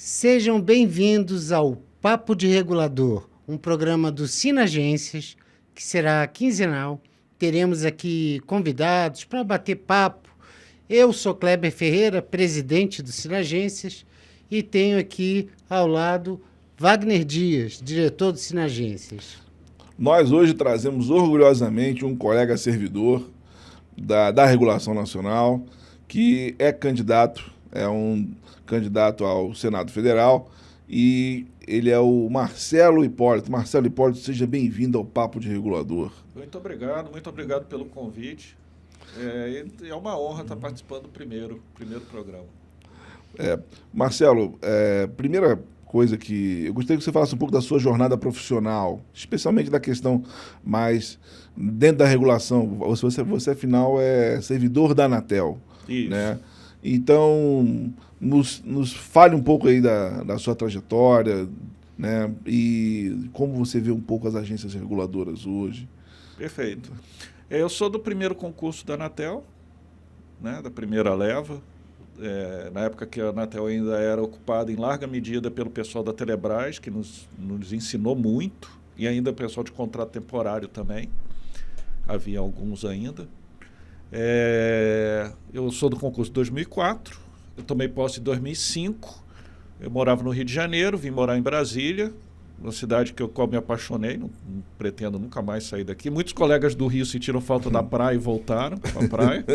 Sejam bem-vindos ao Papo de Regulador, um programa do Sinagências, que será quinzenal. Teremos aqui convidados para bater papo. Eu sou Kleber Ferreira, presidente do Sinagências, e tenho aqui ao lado Wagner Dias, diretor do Sinagências. Nós hoje trazemos orgulhosamente um colega servidor da Regulação Nacional, que é um candidato ao Senado Federal, e ele é o Marcelo Hipólito. Marcelo Hipólito, seja bem-vindo ao Papo de Regulador. Muito obrigado pelo convite. É uma honra estar participando do primeiro programa. Marcelo, primeira coisa que eu gostaria que você falasse um pouco da sua jornada profissional, especialmente da questão mais dentro da regulação. Você afinal, é servidor da Anatel. Isso. Né? Então, nos fale um pouco aí da sua trajetória, né? E como você vê um pouco as agências reguladoras hoje. Perfeito. Eu sou do primeiro concurso da Anatel, né, da primeira leva. Na época que a Anatel ainda era ocupada em larga medida pelo pessoal da Telebrás, que nos ensinou muito, e ainda o pessoal de contrato temporário também. Havia alguns ainda. Eu sou do concurso de 2004, eu tomei posse em 2005, eu morava no Rio de Janeiro, vim morar em Brasília, uma cidade qual me apaixonei, não pretendo nunca mais sair daqui. Muitos colegas do Rio sentiram falta da praia e voltaram para a praia.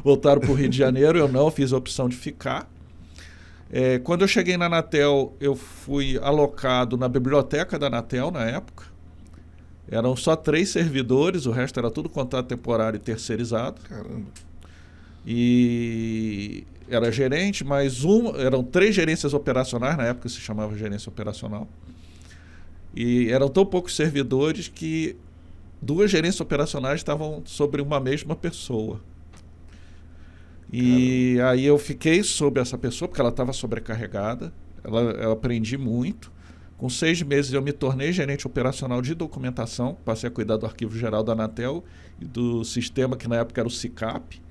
Voltaram para o Rio de Janeiro, eu não, fiz a opção de ficar. Quando eu cheguei na Anatel, eu fui alocado na biblioteca da Anatel na época. Eram só 3 servidores, o resto era tudo contrato temporário e terceirizado. Caramba. E era gerente, eram 3 gerências operacionais, na época se chamava gerência operacional. E eram tão poucos servidores que 2 gerências operacionais estavam sobre uma mesma pessoa. E aí eu fiquei sobre essa pessoa, porque ela estava sobrecarregada, eu aprendi muito. Com 6 meses eu me tornei gerente operacional de documentação, passei a cuidar do arquivo geral da Anatel e do sistema que na época era o SICAP,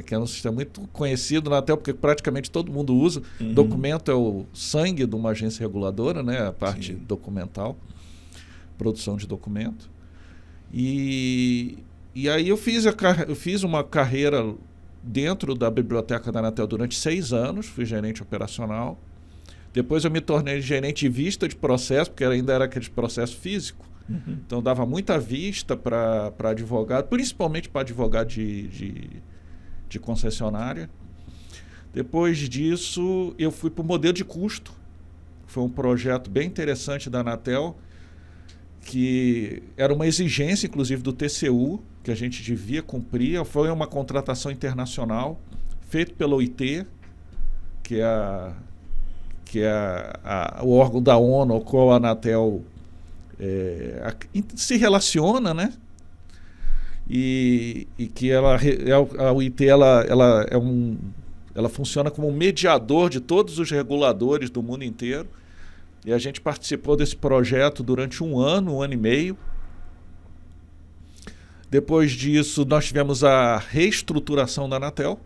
que era um sistema muito conhecido na Anatel, porque praticamente todo mundo usa. Uhum. Documento é o sangue de uma agência reguladora, né? A parte documental, produção de documento. E aí eu fiz uma carreira dentro da biblioteca da Anatel durante 6 anos, fui gerente operacional. Depois eu me tornei gerente de vista de processo, porque ainda era aquele processo físico. Uhum. Então dava muita vista para advogado, principalmente para advogado de concessionária. Depois disso eu fui para o modelo de custo. Foi um projeto bem interessante da Anatel, que era uma exigência, inclusive, do TCU, que a gente devia cumprir. Foi uma contratação internacional, feita pela OIT, que é o órgão da ONU ao qual a Anatel se relaciona, né? E que a OIT ela funciona como um mediador de todos os reguladores do mundo inteiro. E a gente participou desse projeto durante um ano e meio. Depois disso, nós tivemos a reestruturação da Anatel.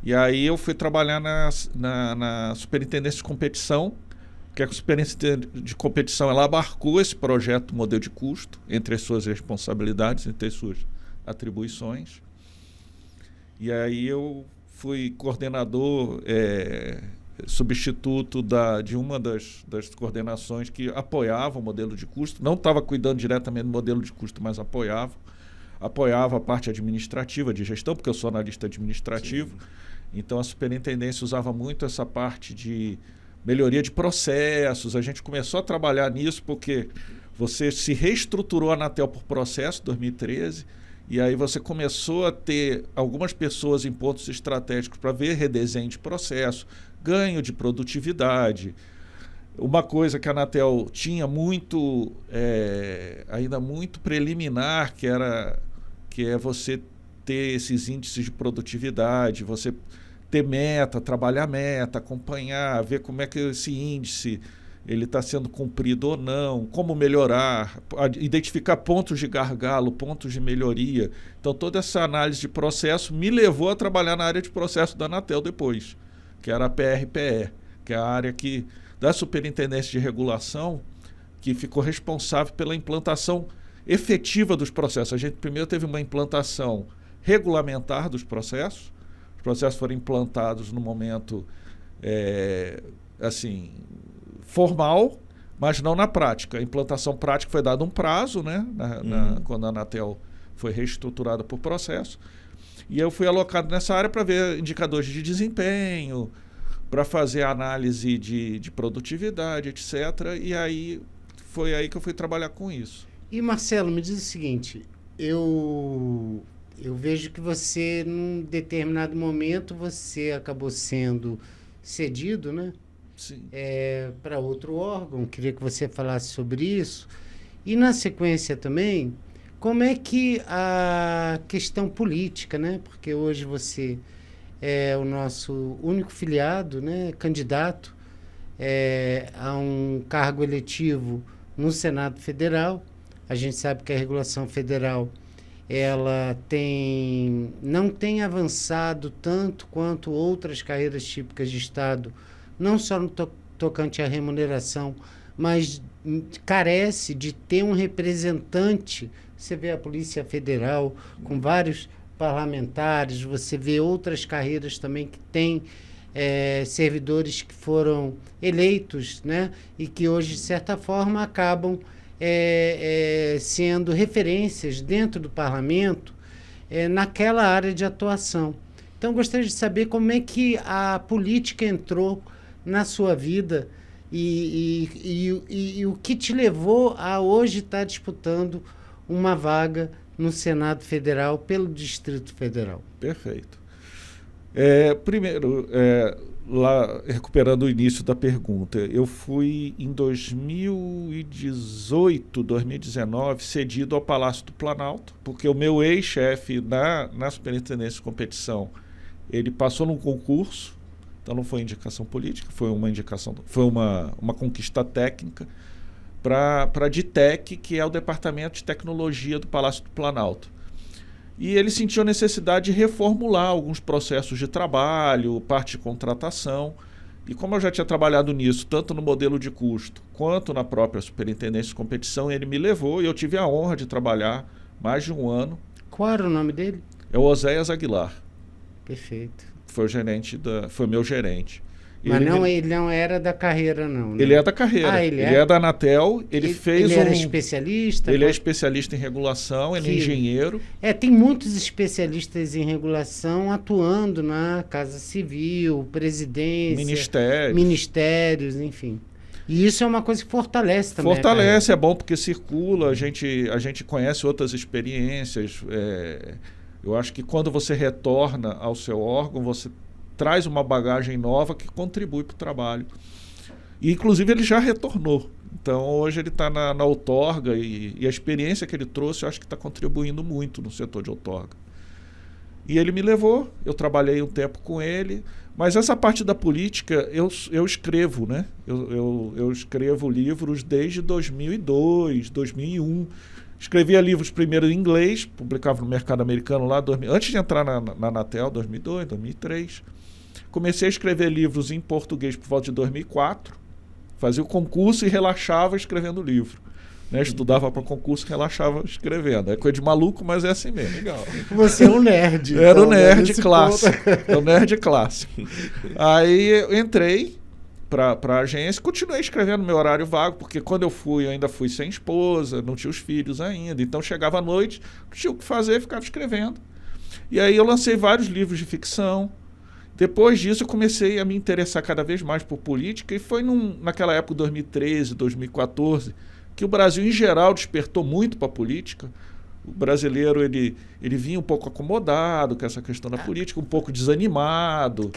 E aí eu fui trabalhar na Superintendência de Competição, que a Superintendência de Competição ela abarcou esse projeto modelo de custo, entre as suas responsabilidades, entre as suas atribuições. E aí eu fui coordenador substituto de uma das coordenações que apoiava o modelo de custo. Não estava cuidando diretamente do modelo de custo, mas apoiava a parte administrativa de gestão, porque eu sou analista administrativo. Sim. Então a superintendência usava muito essa parte de melhoria de processos. A gente começou a trabalhar nisso porque você se reestruturou a Anatel por processo em 2013, e aí você começou a ter algumas pessoas em pontos estratégicos para ver redesenho de processo, ganho de produtividade. Uma coisa que a Anatel tinha ainda muito preliminar, que é você ter esses índices de produtividade, você ter meta, trabalhar meta, acompanhar, ver como é que esse índice ele está sendo cumprido ou não, como melhorar, identificar pontos de gargalo, pontos de melhoria. Então, toda essa análise de processo me levou a trabalhar na área de processo da Anatel depois, que era a PRPE, que é a área da Superintendência de Regulação, que ficou responsável pela implantação efetiva dos processos. A gente primeiro teve uma implantação regulamentar dos processos. Os processos foram implantados no momento formal, mas não na prática. A implantação prática foi dado um prazo, né, quando a Anatel foi reestruturada por processo. E eu fui alocado nessa área para ver indicadores de desempenho, para fazer análise de produtividade, etc. E aí foi aí que eu fui trabalhar com isso. E Marcelo, me diz o seguinte, eu vejo que você, num determinado momento, você acabou sendo cedido, né? Sim. Para outro órgão, queria que você falasse sobre isso. E na sequência também, como é que a questão política, né? Porque hoje você é o nosso único filiado, né? Candidato a um cargo eletivo no Senado Federal. A gente sabe que a regulação federal ela não tem avançado tanto quanto outras carreiras típicas de Estado, não só no tocante à remuneração, mas carece de ter um representante. Você vê a Polícia Federal com vários parlamentares, você vê outras carreiras também que têm servidores que foram eleitos, né, e que hoje, de certa forma, acabam sendo referências dentro do parlamento naquela área de atuação. Então, gostaria de saber como é que a política entrou na sua vida e o que te levou a hoje estar disputando uma vaga no Senado Federal pelo Distrito Federal. Perfeito. Primeiro, lá recuperando o início da pergunta, eu fui em 2018, 2019, cedido ao Palácio do Planalto, porque o meu ex-chefe na Superintendência de Competição, ele passou num concurso, então não foi indicação política, foi uma conquista técnica para a DITEC, que é o Departamento de Tecnologia do Palácio do Planalto. E ele sentiu a necessidade de reformular alguns processos de trabalho, parte de contratação. E como eu já tinha trabalhado nisso, tanto no modelo de custo quanto na própria Superintendência de Competição, ele me levou e eu tive a honra de trabalhar mais de um ano. Qual era o nome dele? É o Oséias Aguilar. Perfeito. Foi meu gerente. Mas ele não era da carreira, não, né? Ele é da carreira. Ele é da Anatel. Ele era especialista? Ele é especialista em regulação, ele é engenheiro. Tem muitos especialistas em regulação atuando na Casa Civil, Presidência, Ministérios, enfim. E isso é uma coisa que fortalece também. Fortalece, é bom porque circula, a gente conhece outras experiências. Eu acho que quando você retorna ao seu órgão, você traz uma bagagem nova que contribui para o trabalho. E, inclusive, ele já retornou. Então, hoje ele está na outorga e a experiência que ele trouxe, eu acho que está contribuindo muito no setor de outorga. E ele me levou, eu trabalhei um tempo com ele, mas essa parte da política eu escrevo, né? Eu escrevo livros desde 2002, 2001. Escrevia livros primeiro em inglês, publicava no mercado americano lá, antes de entrar na Anatel, 2002, 2003. Comecei a escrever livros em português por volta de 2004, fazia o concurso e relaxava escrevendo livro. Né? Estudava para concurso e relaxava escrevendo. É coisa de maluco, mas é assim mesmo. Legal. Você é um nerd. Era o nerd clássico. É o nerd clássico. Aí eu entrei para a agência e continuei escrevendo no meu horário vago, porque quando eu ainda fui sem esposa, não tinha os filhos ainda. Então chegava à noite, não tinha o que fazer, ficava escrevendo. E aí eu lancei vários livros de ficção. Depois disso eu comecei a me interessar cada vez mais por política e foi naquela época, 2013, 2014, que o Brasil em geral despertou muito para a política. O brasileiro ele vinha um pouco acomodado com essa questão da política, um pouco desanimado.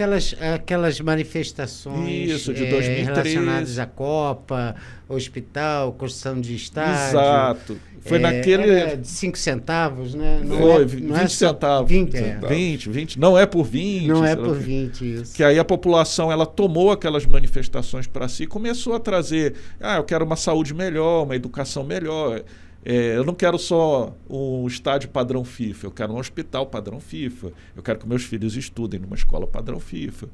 Aquelas manifestações isso, de 2013. Relacionadas à Copa, hospital, construção de estádio. Exato. Foi naquele... Era de 5 centavos, né? Foi, 20 centavos. 20. Não é por 20. Não é por 20, isso. Que aí a população ela tomou aquelas manifestações para si e começou a trazer, eu quero uma saúde melhor, uma educação melhor. Eu não quero só um estádio padrão FIFA, eu quero um hospital padrão FIFA, eu quero que meus filhos estudem numa escola padrão FIFA.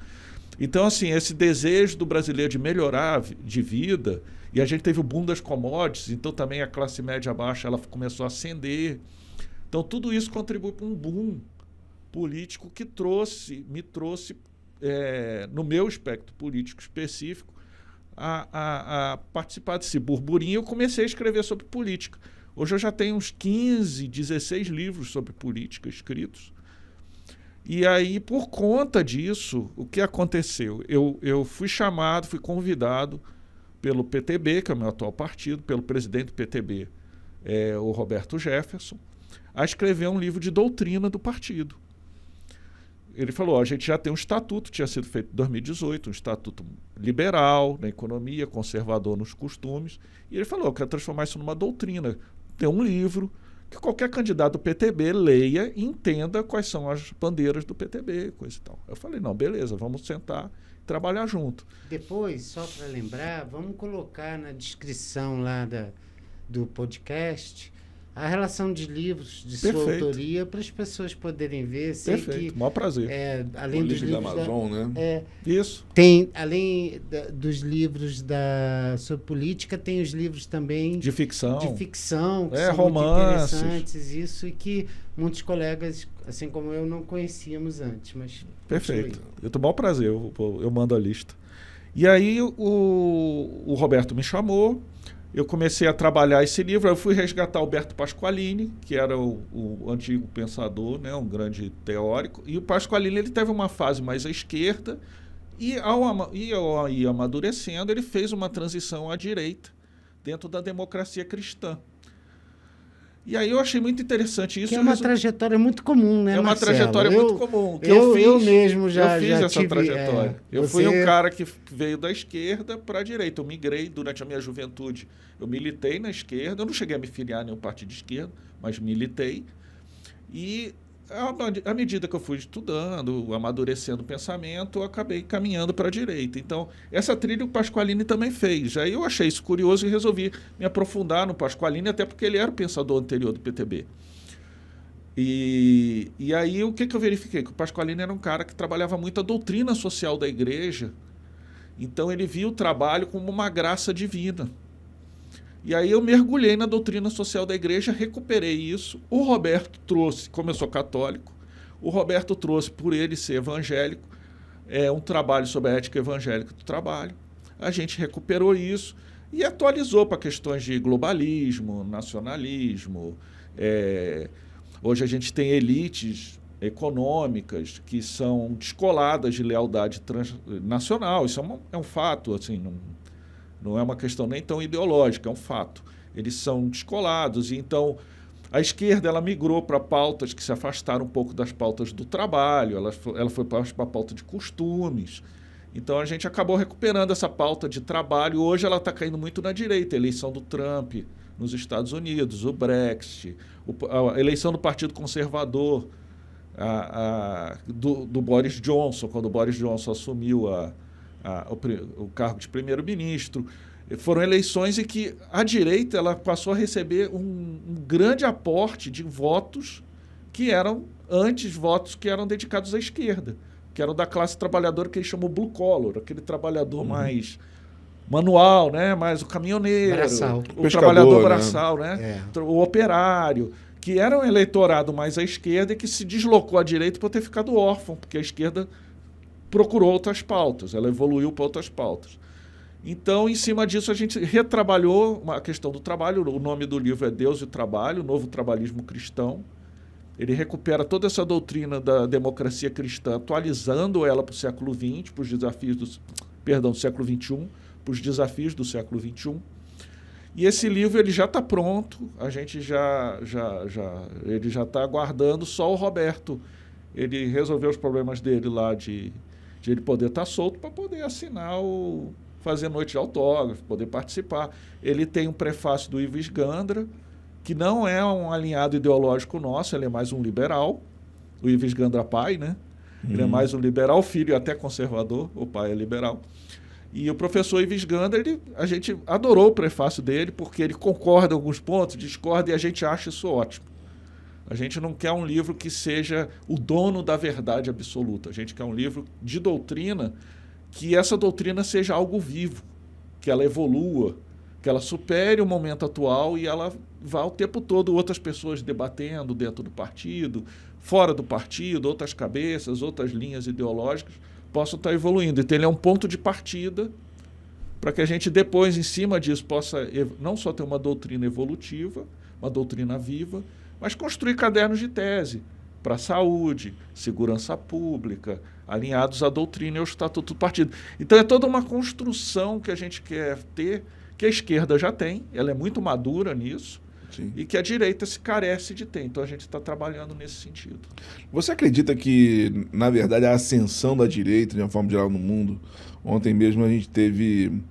Então, assim, esse desejo do brasileiro de melhorar de vida, e a gente teve o boom das commodities, então também a classe média baixa ela começou a ascender. Então, tudo isso contribui para um boom político que me trouxe, no meu espectro político específico, a participar desse burburinho. Eu comecei a escrever sobre política. Hoje eu já tenho uns 15, 16 livros sobre política escritos. E aí, por conta disso, o que aconteceu? Eu fui convidado pelo PTB, que é o meu atual partido, pelo presidente do PTB, o Roberto Jefferson, a escrever um livro de doutrina do partido. Ele falou, a gente já tem um estatuto, tinha sido feito em 2018, um estatuto liberal na economia, conservador nos costumes, e ele falou, eu quero transformar isso numa doutrina. Tem um livro que qualquer candidato do PTB leia e entenda quais são as bandeiras do PTB, coisa e tal. Eu falei, não, beleza, vamos sentar e trabalhar junto. Depois, só para lembrar, vamos colocar na descrição lá do podcast a relação de livros de sua autoria para as pessoas poderem ver. Sei Perfeito, que, maior prazer. Além dos livros da Amazon, né? Isso. Tem, além dos livros sobre política, tem os livros também de ficção, que são romances. muito interessantes, isso, e que muitos colegas, assim como eu, não conhecíamos antes. Mas perfeito. Eu tenho o maior prazer, eu mando a lista. E aí o Roberto me chamou, eu comecei a trabalhar esse livro, eu fui resgatar Alberto Pasqualini, que era o antigo pensador, né, um grande teórico, e o Pasqualini ele teve uma fase mais à esquerda, e ao ir amadurecendo, ele fez uma transição à direita, dentro da democracia cristã. E aí eu achei muito interessante isso. Que é uma trajetória muito comum, né, É uma Marcelo? trajetória muito comum. Eu mesmo já fiz essa trajetória. Eu você... fui um cara que veio da esquerda para a direita. Eu migrei durante a minha juventude. Eu militei na esquerda. Eu não cheguei a me filiar a nenhum partido de esquerda, mas militei. E à medida que eu fui estudando, amadurecendo o pensamento, eu acabei caminhando para a direita. Então, essa trilha o Pasqualini também fez. Aí eu achei isso curioso e resolvi me aprofundar no Pasqualini, até porque ele era o pensador anterior do PTB. E aí o que eu verifiquei? Que o Pasqualini era um cara que trabalhava muito a doutrina social da igreja. Então, ele via o trabalho como uma graça divina. E aí eu mergulhei na doutrina social da igreja, recuperei isso. O Roberto trouxe, como eu sou católico, o Roberto trouxe, por ele ser evangélico, um trabalho sobre a ética evangélica do trabalho. A gente recuperou isso e atualizou para questões de globalismo, nacionalismo. Hoje a gente tem elites econômicas que são descoladas de lealdade nacional. Isso é um fato, assim, não é uma questão nem tão ideológica, é um fato. Eles são descolados. E então, a esquerda ela migrou para pautas que se afastaram um pouco das pautas do trabalho, ela foi para a pauta de costumes. Então, a gente acabou recuperando essa pauta de trabalho. Hoje ela está caindo muito na direita. A eleição do Trump nos Estados Unidos, o Brexit, a eleição do Partido Conservador, do Boris Johnson, quando o Boris Johnson assumiu o cargo de primeiro-ministro. Foram eleições em que a direita ela passou a receber um grande aporte de votos que eram antes votos que eram dedicados à esquerda, que eram da classe trabalhadora que eles chamam blue collar, aquele trabalhador mais manual, né? Mais o caminhoneiro, braçal. O trabalhador braçal, né? O operário, que era um eleitorado mais à esquerda e que se deslocou à direita por ter ficado órfão, porque a esquerda procurou outras pautas, ela evoluiu para outras pautas. Então, em cima disso, a gente retrabalhou a questão do trabalho. O nome do livro é Deus e o Trabalho, o Novo Trabalhismo Cristão. Ele recupera toda essa doutrina da democracia cristã, atualizando ela para o século XX, para os desafios do século XXI, para os desafios do século XXI. E esse livro ele já está pronto, a gente ele já está aguardando só o Roberto. Ele resolveu os problemas dele lá de ele poder estar solto para poder assinar fazer noite de autógrafo, poder participar. Ele tem um prefácio do Ives Gandra, que não é um alinhado ideológico nosso, ele é mais um liberal. O Ives Gandra pai, né? Ele é mais um liberal, filho é até conservador, o pai é liberal. E o professor Ives Gandra, a gente adorou o prefácio dele, porque ele concorda em alguns pontos, discorda, e a gente acha isso ótimo. A gente não quer um livro que seja o dono da verdade absoluta. A gente quer um livro de doutrina que essa doutrina seja algo vivo, que ela evolua, que ela supere o momento atual e ela vá o tempo todo outras pessoas debatendo dentro do partido, fora do partido, outras cabeças, outras linhas ideológicas possam estar evoluindo. Então ele é um ponto de partida para que a gente depois, em cima disso, possa não só ter uma doutrina evolutiva, uma doutrina viva, mas construir cadernos de tese para saúde, segurança pública, alinhados à doutrina e ao estatuto do partido. Então é toda uma construção que a gente quer ter, que a esquerda já tem, ela é muito madura nisso, sim, e que a direita se carece de ter. Então a gente está trabalhando nesse sentido. Você acredita que, na verdade, a ascensão da direita, de uma forma geral, no mundo, ontem mesmo a gente teve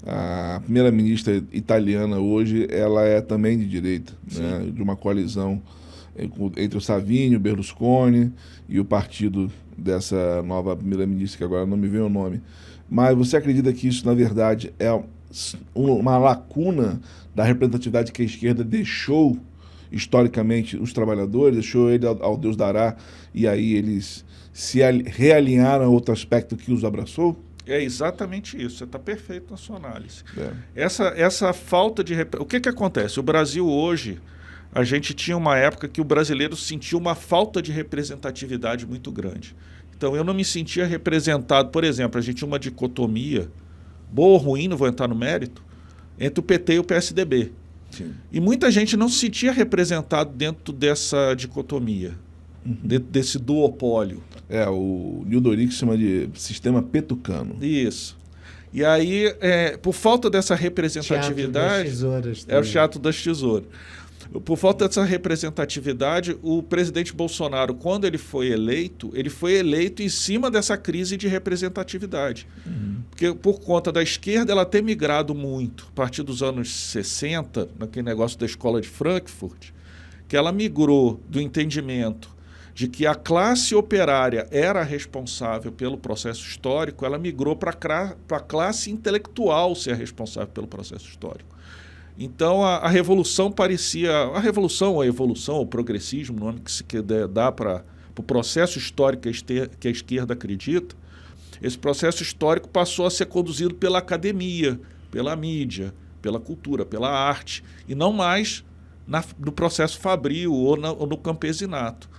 a primeira-ministra italiana, hoje ela é também de direita, né, de uma coalizão entre o Savini, o Berlusconi e o partido dessa nova primeira-ministra, que agora não me vem o nome. Mas você acredita que isso, na verdade, é uma lacuna da representatividade que a esquerda deixou historicamente os trabalhadores, deixou ele ao Deus dará, e aí eles se realinharam a outro aspecto que os abraçou? É exatamente isso, você está perfeito na sua análise. Essa falta de... O que acontece? O Brasil hoje, a gente tinha uma época que o brasileiro sentiu uma falta de representatividade muito grande. Então eu não me sentia representado. Por exemplo, a gente tinha uma dicotomia, boa ou ruim, não vou entrar no mérito, entre o PT e o PSDB. Sim. E muita gente não se sentia representado dentro dessa dicotomia, dentro desse duopólio. O Nildo Oric chama de sistema petucano. Isso. E aí, por falta dessa representatividade... É o teatro das tesouras. Por falta dessa representatividade, o presidente Bolsonaro, quando ele foi eleito em cima dessa crise de representatividade. Porque por conta da esquerda ela ter migrado muito, a partir dos anos 60, naquele negócio da escola de Frankfurt, que ela migrou do entendimento de que a classe operária era responsável pelo processo histórico, ela migrou para a classe intelectual ser responsável pelo processo histórico. Então a revolução parecia... A revolução, ou a evolução, ou o progressismo, o nome que se dá para o processo histórico que a esquerda acredita, esse processo histórico passou a ser conduzido pela academia, pela mídia, pela cultura, pela arte, e não mais no processo fabril ou no campesinato.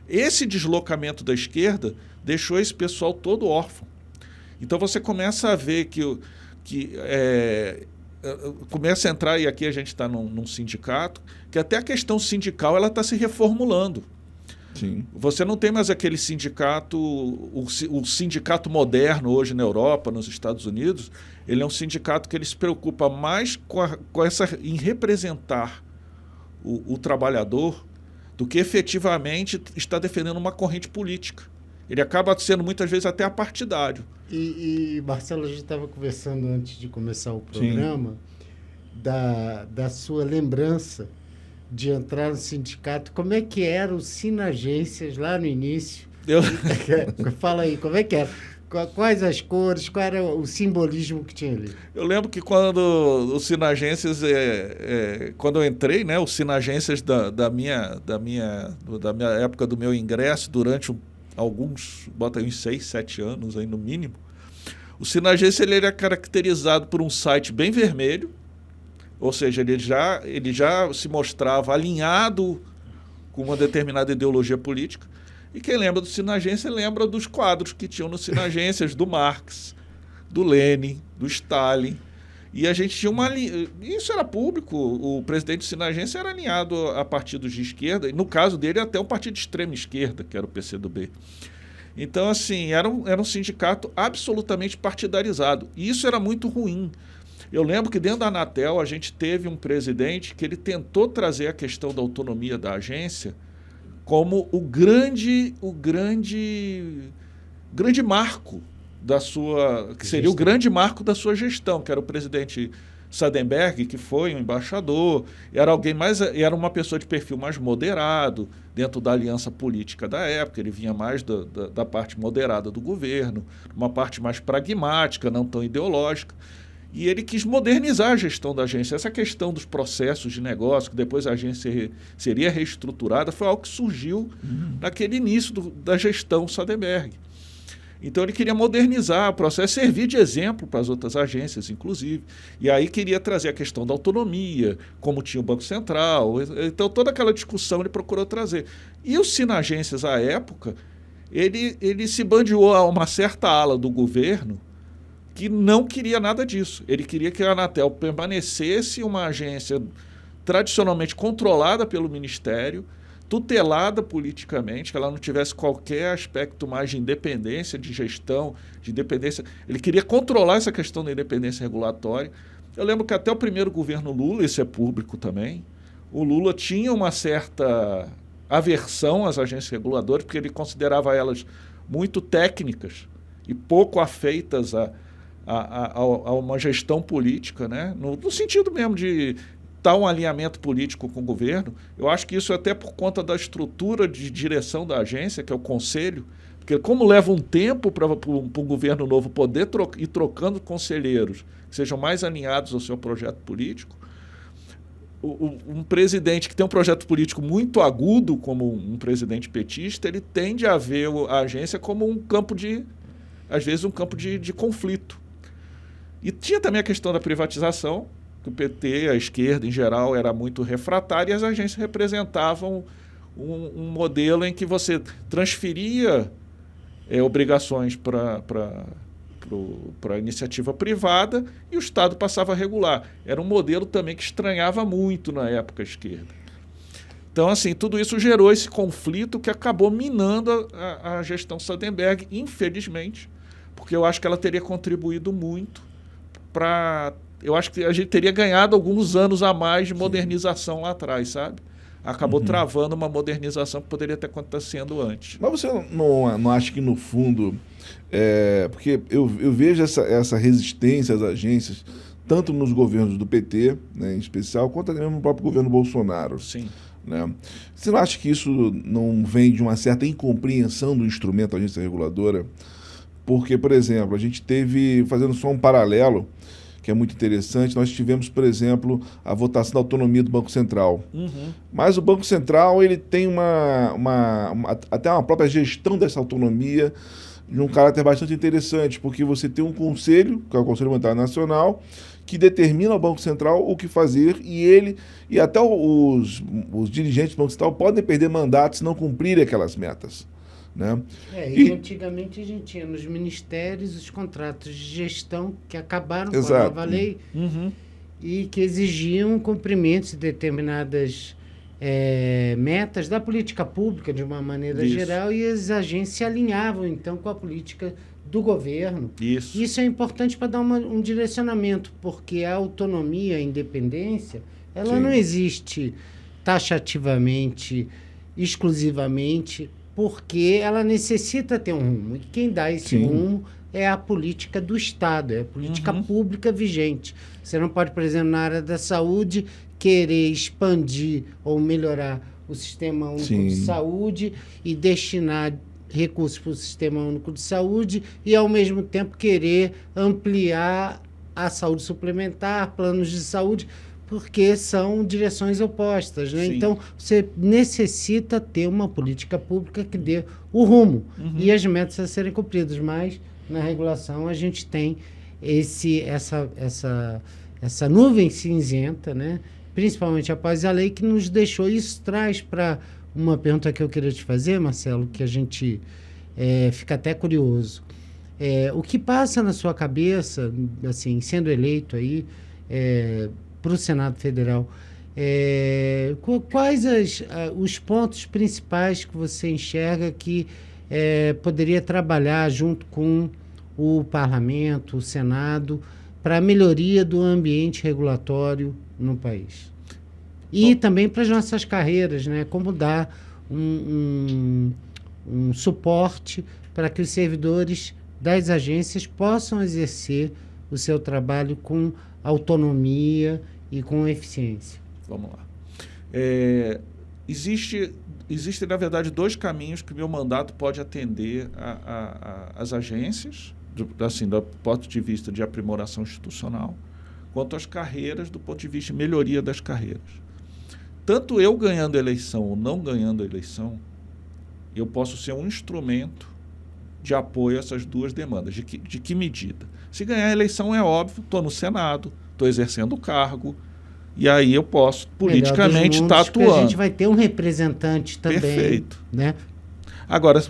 Esse deslocamento da esquerda deixou esse pessoal todo órfão. Então você começa a ver começa a entrar, e aqui a gente está num sindicato, que até a questão sindical está se reformulando. Sim. Você não tem mais aquele sindicato, o sindicato moderno hoje na Europa, nos Estados Unidos, ele é um sindicato que ele se preocupa mais em representar o trabalhador do que efetivamente está defendendo uma corrente política. Ele acaba sendo muitas vezes até apartidário. E Marcelo, a gente estava conversando antes de começar o programa da sua lembrança de entrar no sindicato. Como é que era o Sinagências lá no início? Fala aí, como é que era? Quais as cores, qual era o simbolismo que tinha ali? Eu lembro que quando o Sinagências, quando eu entrei, né, o Sinagências da minha época do meu ingresso, durante bota aí uns 6, 7 anos aí no mínimo, o Sinagência ele era caracterizado por um site bem vermelho, ou seja, ele já se mostrava alinhado com uma determinada ideologia política. E quem lembra do Sinagência lembra dos quadros que tinham no Sinagências do Marx, do Lenin, do Stalin. E a gente tinha isso era público, o presidente do Sinagência era alinhado a partidos de esquerda, e no caso dele até um partido de extrema esquerda, que era o PCdoB. Então, assim, era um sindicato absolutamente partidarizado. E isso era muito ruim. Eu lembro que dentro da Anatel a gente teve um presidente que ele tentou trazer a questão da autonomia da agência como o grande marco da sua... que seria o grande marco da sua gestão, que era o presidente Sardenberg, que foi um embaixador, era uma pessoa de perfil mais moderado, dentro da aliança política da época, ele vinha mais da parte moderada do governo, uma parte mais pragmática, não tão ideológica, e ele quis modernizar a gestão da agência. Essa questão dos processos de negócio, que depois a agência seria reestruturada, foi algo que surgiu naquele início da gestão Sardenberg. Então ele queria modernizar o processo, servir de exemplo para as outras agências, inclusive. E aí queria trazer a questão da autonomia, como tinha o Banco Central. Então toda aquela discussão ele procurou trazer. E os Sinagências, à época, ele se bandeou a uma certa ala do governo que não queria nada disso. Ele queria que a Anatel permanecesse uma agência tradicionalmente controlada pelo Ministério, tutelada politicamente, que ela não tivesse qualquer aspecto mais de independência, de gestão, de independência. Ele queria controlar essa questão da independência regulatória. Eu lembro que até o primeiro governo Lula, isso é público também, o Lula tinha uma certa aversão às agências reguladoras, porque ele considerava elas muito técnicas e pouco afeitas a uma gestão política, né? No sentido mesmo de um alinhamento político com o governo. Eu acho que isso é até por conta da estrutura de direção da agência, que é o conselho, porque como leva um tempo para um governo novo poder ir trocando conselheiros que sejam mais alinhados ao seu projeto político, um presidente que tem um projeto político muito agudo, como um presidente petista, ele tende a ver a agência como um campo às vezes um campo de conflito. E tinha também a questão da privatização, que o PT, a esquerda em geral, era muito refratária, e as agências representavam um modelo em que você transferia obrigações para a iniciativa privada e o Estado passava a regular. Era um modelo também que estranhava muito na época a esquerda. Então, assim, tudo isso gerou esse conflito que acabou minando a gestão Sardenberg, infelizmente, porque eu acho que ela teria contribuído muito para... Eu acho que a gente teria ganhado alguns anos a mais de modernização lá atrás, sabe? Acabou travando uma modernização que poderia ter acontecido antes. Mas você não acha que, no fundo... porque eu vejo essa resistência às agências, tanto nos governos do PT, né, em especial, quanto até mesmo no próprio governo Bolsonaro. Sim. Né? Você não acha que isso não vem de uma certa incompreensão do instrumento da agência reguladora? Porque, por exemplo, a gente teve, fazendo só um paralelo, que é muito interessante, nós tivemos, por exemplo, a votação da autonomia do Banco Central. Mas o Banco Central ele tem até uma própria gestão dessa autonomia de um caráter bastante interessante, porque você tem um conselho, que é o Conselho Monetário Nacional, que determina ao Banco Central o que fazer, e até os dirigentes do Banco Central podem perder mandatos se não cumprirem aquelas metas. Né? E antigamente a gente tinha nos ministérios os contratos de gestão que acabaram com a nova lei e que exigiam cumprimento de determinadas metas da política pública de uma maneira geral, e as agências se alinhavam então com a política do governo. Isso é importante para dar um direcionamento, porque a autonomia, a independência, ela não existe taxativamente, exclusivamente, porque ela necessita ter um rumo. E quem dá esse rumo é a política do Estado, é a política pública vigente. Você não pode, por exemplo, na área da saúde, querer expandir ou melhorar o Sistema Único de Saúde e destinar recursos para o Sistema Único de Saúde e, ao mesmo tempo, querer ampliar a saúde suplementar, planos de saúde, porque são direções opostas, né? Então, você necessita ter uma política pública que dê o rumo e as metas a serem cumpridas, mas na regulação a gente tem essa nuvem cinzenta, né? Principalmente após a lei, que nos deixou. Isso traz para uma pergunta que eu queria te fazer, Marcelo, que a gente fica até curioso. O que passa na sua cabeça, assim, sendo eleito aí para o Senado Federal, quais os pontos principais que você enxerga que poderia trabalhar junto com o Parlamento, o Senado, para a melhoria do ambiente regulatório no país? E também para as nossas carreiras, né? Como dar um suporte para que os servidores das agências possam exercer o seu trabalho com autonomia e com eficiência. Vamos lá. Existem, na verdade, dois caminhos que o meu mandato pode atender as agências, assim, do ponto de vista de aprimoração institucional, quanto às carreiras, do ponto de vista de melhoria das carreiras. Tanto eu ganhando eleição ou não ganhando eleição, eu posso ser um instrumento de apoio a essas duas demandas. De que medida? Se ganhar a eleição, é óbvio, estou no Senado, estou exercendo o cargo, e aí eu posso politicamente estar atuando. A gente vai ter um representante também. Perfeito. Né? Agora,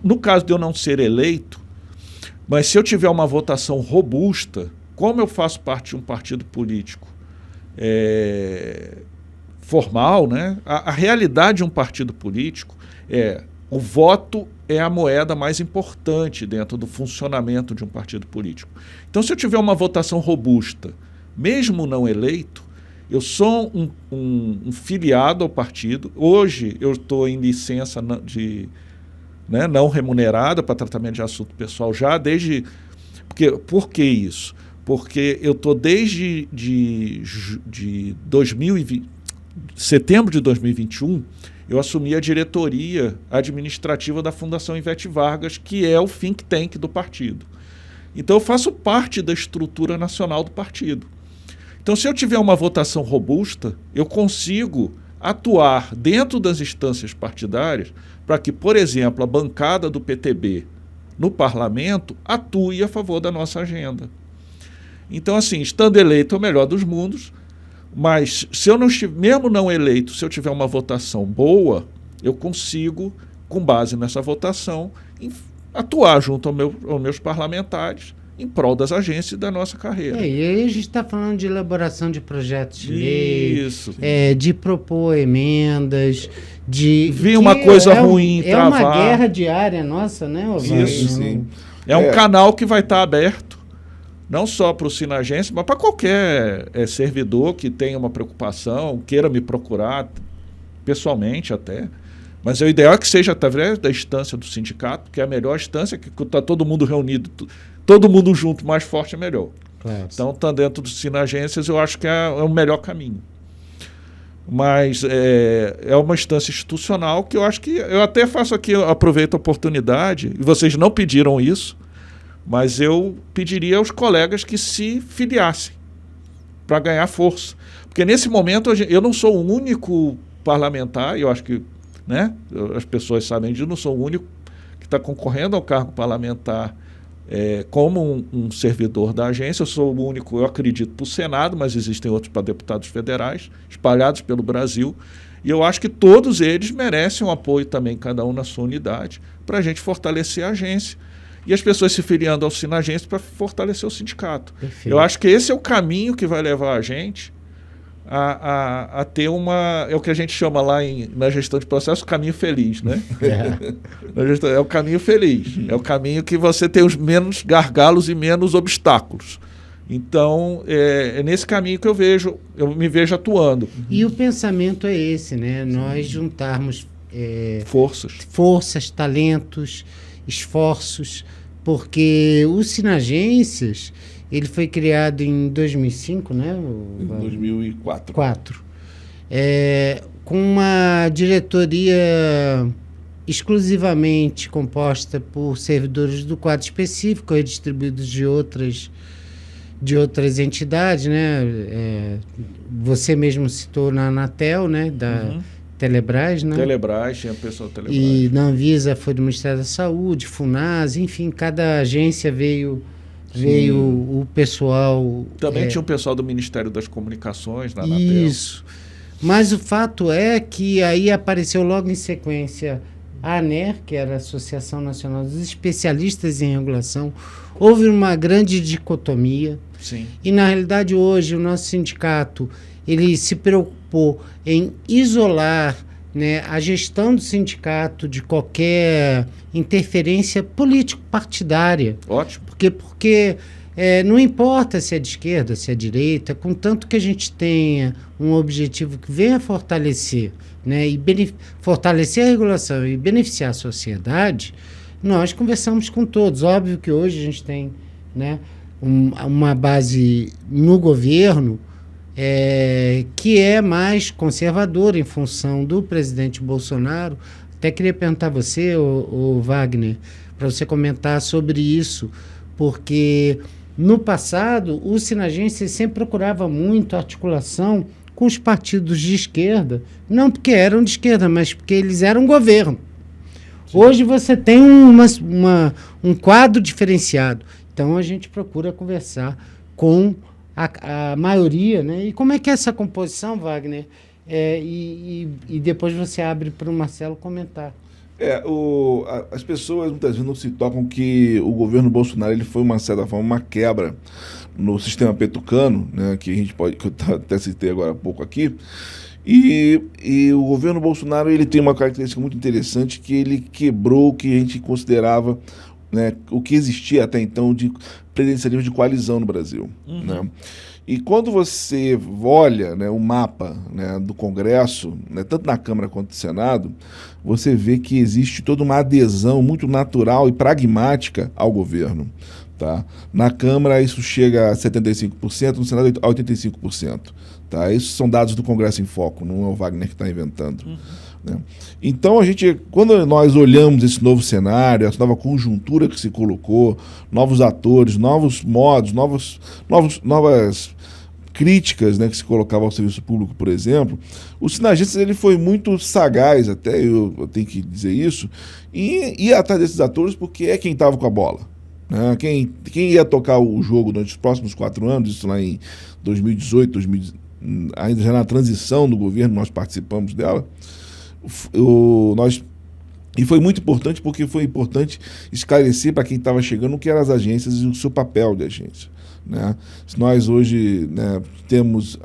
no caso de eu não ser eleito, mas se eu tiver uma votação robusta, como eu faço parte de um partido político formal, né? A realidade de um partido político o voto é a moeda mais importante dentro do funcionamento de um partido político. Então, se eu tiver uma votação robusta, mesmo não eleito, eu sou um filiado ao partido. Hoje eu estou em licença não remunerada para tratamento de assunto pessoal já desde... Por que isso? Porque eu estou desde de 2020, setembro de 2021, eu assumi a diretoria administrativa da Fundação Ivete Vargas, que é o think tank do partido. Então eu faço parte da estrutura nacional do partido. Então, se eu tiver uma votação robusta, eu consigo atuar dentro das instâncias partidárias para que, por exemplo, a bancada do PTB no parlamento atue a favor da nossa agenda. Então, assim, estando eleito é o melhor dos mundos, mas se eu não estiver, mesmo não eleito, se eu tiver uma votação boa, eu consigo, com base nessa votação, atuar junto aos meus parlamentares em prol das agências e da nossa carreira. E aí a gente está falando de elaboração de projetos de lei, Isso. De propor emendas, de... Vi uma coisa ruim travar. É uma guerra diária nossa, né, Oswaldo? Isso, sim. É um canal que vai estar aberto, não só para o Sinagência, mas para qualquer servidor que tenha uma preocupação, queira me procurar, pessoalmente até. Mas o ideal é que seja através da instância do sindicato, que é a melhor instância, que está todo mundo reunido, todo mundo junto, mais forte é melhor. Claro. Então, tá dentro dos Sinagências, eu acho que é o melhor caminho. Mas é uma instância institucional que eu acho que... Eu até faço aqui, eu aproveito a oportunidade, e vocês não pediram isso, mas eu pediria aos colegas que se filiassem para ganhar força. Porque nesse momento eu não sou o único parlamentar, e eu acho que as pessoas sabem disso, eu não sou o único que está concorrendo ao cargo parlamentar como um servidor da agência. Eu sou o único, eu acredito, para o Senado, mas existem outros para deputados federais, espalhados pelo Brasil, e eu acho que todos eles merecem um apoio também, cada um na sua unidade, para a gente fortalecer a agência. E as pessoas se filiando ao Sinagência para fortalecer o sindicato. Perfeito. Eu acho que esse é o caminho que vai levar a gente a ter é o que a gente chama lá na gestão de processo, o caminho feliz, né? É o caminho feliz. É o caminho que você tem os menos gargalos e menos obstáculos. Então, é nesse caminho que eu me vejo atuando. E o pensamento é esse, né? Nós juntarmos forças, talentos, esforços, porque o Sinagências, ele foi criado em 2005, né? Em 2004. Com uma diretoria exclusivamente composta por servidores do quadro específico, redistribuídos de outras entidades, né? Você mesmo citou na Anatel, né? Da Telebrás, né? Telebrás, tinha pessoal da Telebrás. E na Anvisa foi do Ministério da Saúde, FUNAS, enfim, cada agência veio o pessoal... Também tinha o pessoal do Ministério das Comunicações na Anatel. Isso. Mas o fato é que aí apareceu logo em sequência a ANER, que era a Associação Nacional dos Especialistas em Regulação. Houve uma grande dicotomia. Sim. E, na realidade, hoje, o nosso sindicato ele se preocupou em isolar, né, a gestão do sindicato de qualquer interferência político-partidária. Ótimo. Porque não importa se é de esquerda, se é de direita, contanto que a gente tenha um objetivo que venha fortalecer, né, e fortalecer a regulação e beneficiar a sociedade, nós conversamos com todos. Óbvio que hoje a gente tem, né, uma base no governo que é mais conservadora em função do presidente Bolsonaro. Até queria perguntar a você, o Wagner, para você comentar sobre isso, porque no passado o Sinagência sempre procurava muito articulação com os partidos de esquerda, não porque eram de esquerda, mas porque eles eram governo. Hoje você tem um quadro diferenciado. Então a gente procura conversar com a maioria, né? E como é que é essa composição, Wagner? E depois você abre para o Marcelo comentar. As pessoas muitas vezes não se tocam que o governo Bolsonaro ele foi, uma certa forma, uma quebra no sistema petucano, né, que eu até citei agora há pouco aqui. E o governo Bolsonaro ele tem uma característica muito interessante, que ele quebrou o que a gente considerava, né, o que existia até então de presidencialismo de coalizão no Brasil. Né? E quando você olha, né, o mapa, né, do Congresso, né, tanto na Câmara quanto no Senado, você vê que existe toda uma adesão muito natural e pragmática ao governo. Tá? Na Câmara isso chega a 75%, no Senado a 85%. Tá? Esses são dados do Congresso em Foco, não é o Wagner que está inventando. Né? Então, quando nós olhamos esse novo cenário, essa nova conjuntura que se colocou, novos atores, novos modos, novas críticas, né, que se colocavam ao serviço público, por exemplo, o Sinagentes ele foi muito sagaz, até eu tenho que dizer isso, e ia atrás desses atores porque é quem estava com a bola. Né? Quem ia tocar o jogo durante os próximos 4 anos, isso lá em 2018, ainda já na transição do governo, nós participamos dela, e foi muito importante porque foi importante esclarecer para quem estava chegando o que eram as agências e o seu papel de agência. Né? Se nós hoje, né, temos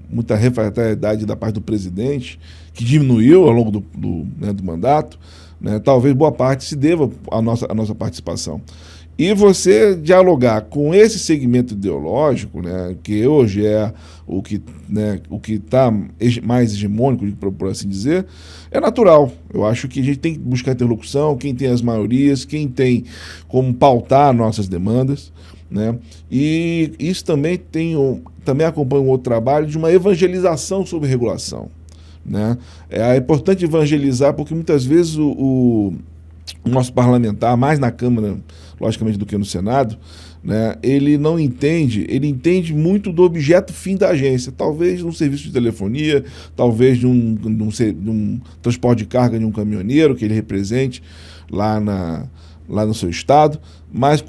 muita refratariedade da parte do presidente, que diminuiu ao longo do mandato, né, talvez boa parte se deva à nossa participação. E você dialogar com esse segmento ideológico, né, que hoje é o que está mais hegemônico, por assim dizer, é natural. Eu acho que a gente tem que buscar interlocução, quem tem as maiorias, quem tem como pautar nossas demandas. Né? E isso também acompanha um outro trabalho de uma evangelização sobre regulação. Né? É importante evangelizar porque muitas vezes o nosso parlamentar, mais na Câmara, logicamente, do que no Senado, né, ele não entende, ele entende muito do objeto fim da agência, talvez de um serviço de telefonia, talvez de um transporte de carga de um caminhoneiro que ele represente lá no seu estado, mas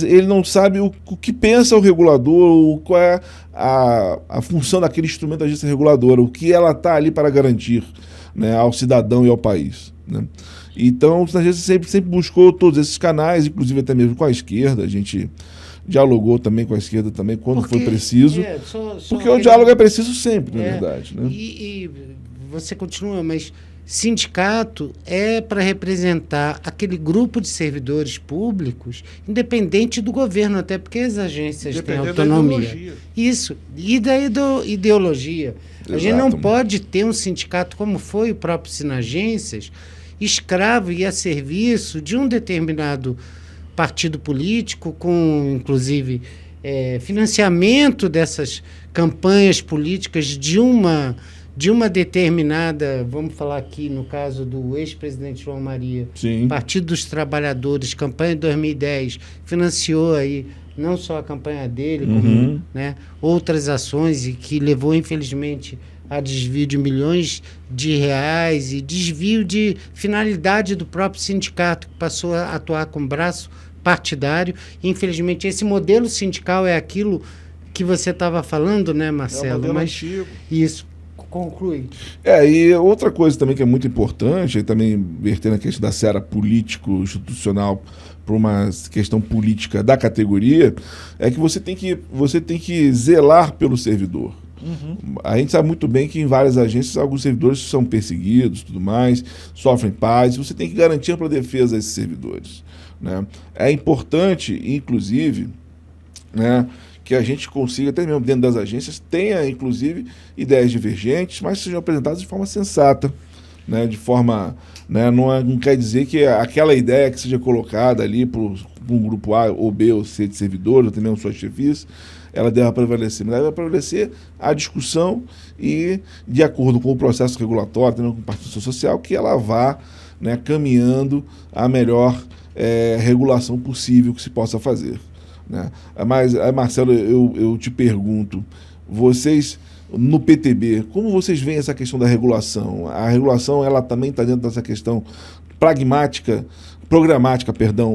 ele não sabe o que pensa o regulador, qual é a função daquele instrumento da agência reguladora, o que ela está ali para garantir, né, ao cidadão e ao país. Né? Então, a gente sempre buscou todos esses canais, inclusive até mesmo com a esquerda, a gente dialogou também com a esquerda também quando foi preciso, porque o diálogo é preciso sempre, na verdade. Né? E você continua, mas sindicato é para representar aquele grupo de servidores públicos, independente do governo, até porque as agências têm autonomia. Isso, e da ideologia. Exato. A gente não pode ter um sindicato como foi o próprio Sinagências, escravo e a serviço de um determinado partido político, com, inclusive, financiamento dessas campanhas políticas de uma determinada, vamos falar aqui no caso do ex-presidente João Maria, Sim. Partido dos Trabalhadores, campanha de 2010, financiou aí não só a campanha dele, como, né, outras ações, e que levou, infelizmente, a desvio de milhões de reais e desvio de finalidade do próprio sindicato, que passou a atuar com braço partidário. Infelizmente, esse modelo sindical é aquilo que você estava falando, né, Marcelo? É um modelo antigo. Isso, conclui. E outra coisa também que é muito importante, e também vertendo a questão da seara político-institucional para uma questão política da categoria, é que você tem que zelar pelo servidor. A gente sabe muito bem que em várias agências alguns servidores são perseguidos, tudo mais, sofrem paz. Você tem que garantir ampla defesa a esses servidores. Né? É importante, inclusive, né, que a gente consiga, até mesmo dentro das agências, tenha, inclusive, ideias divergentes, mas sejam apresentadas de forma sensata. Né, de forma, né, não quer dizer que aquela ideia que seja colocada ali por um grupo A ou B ou C de servidores, ou também suas chefias, ela deve prevalecer. Mas deve prevalecer a discussão e, de acordo com o processo regulatório, também com a participação social, que ela vá, né, caminhando a melhor regulação possível que se possa fazer. Né? Mas, Marcelo, eu te pergunto, vocês, no PTB, como vocês veem essa questão da regulação? A regulação, ela também está dentro dessa questão programática,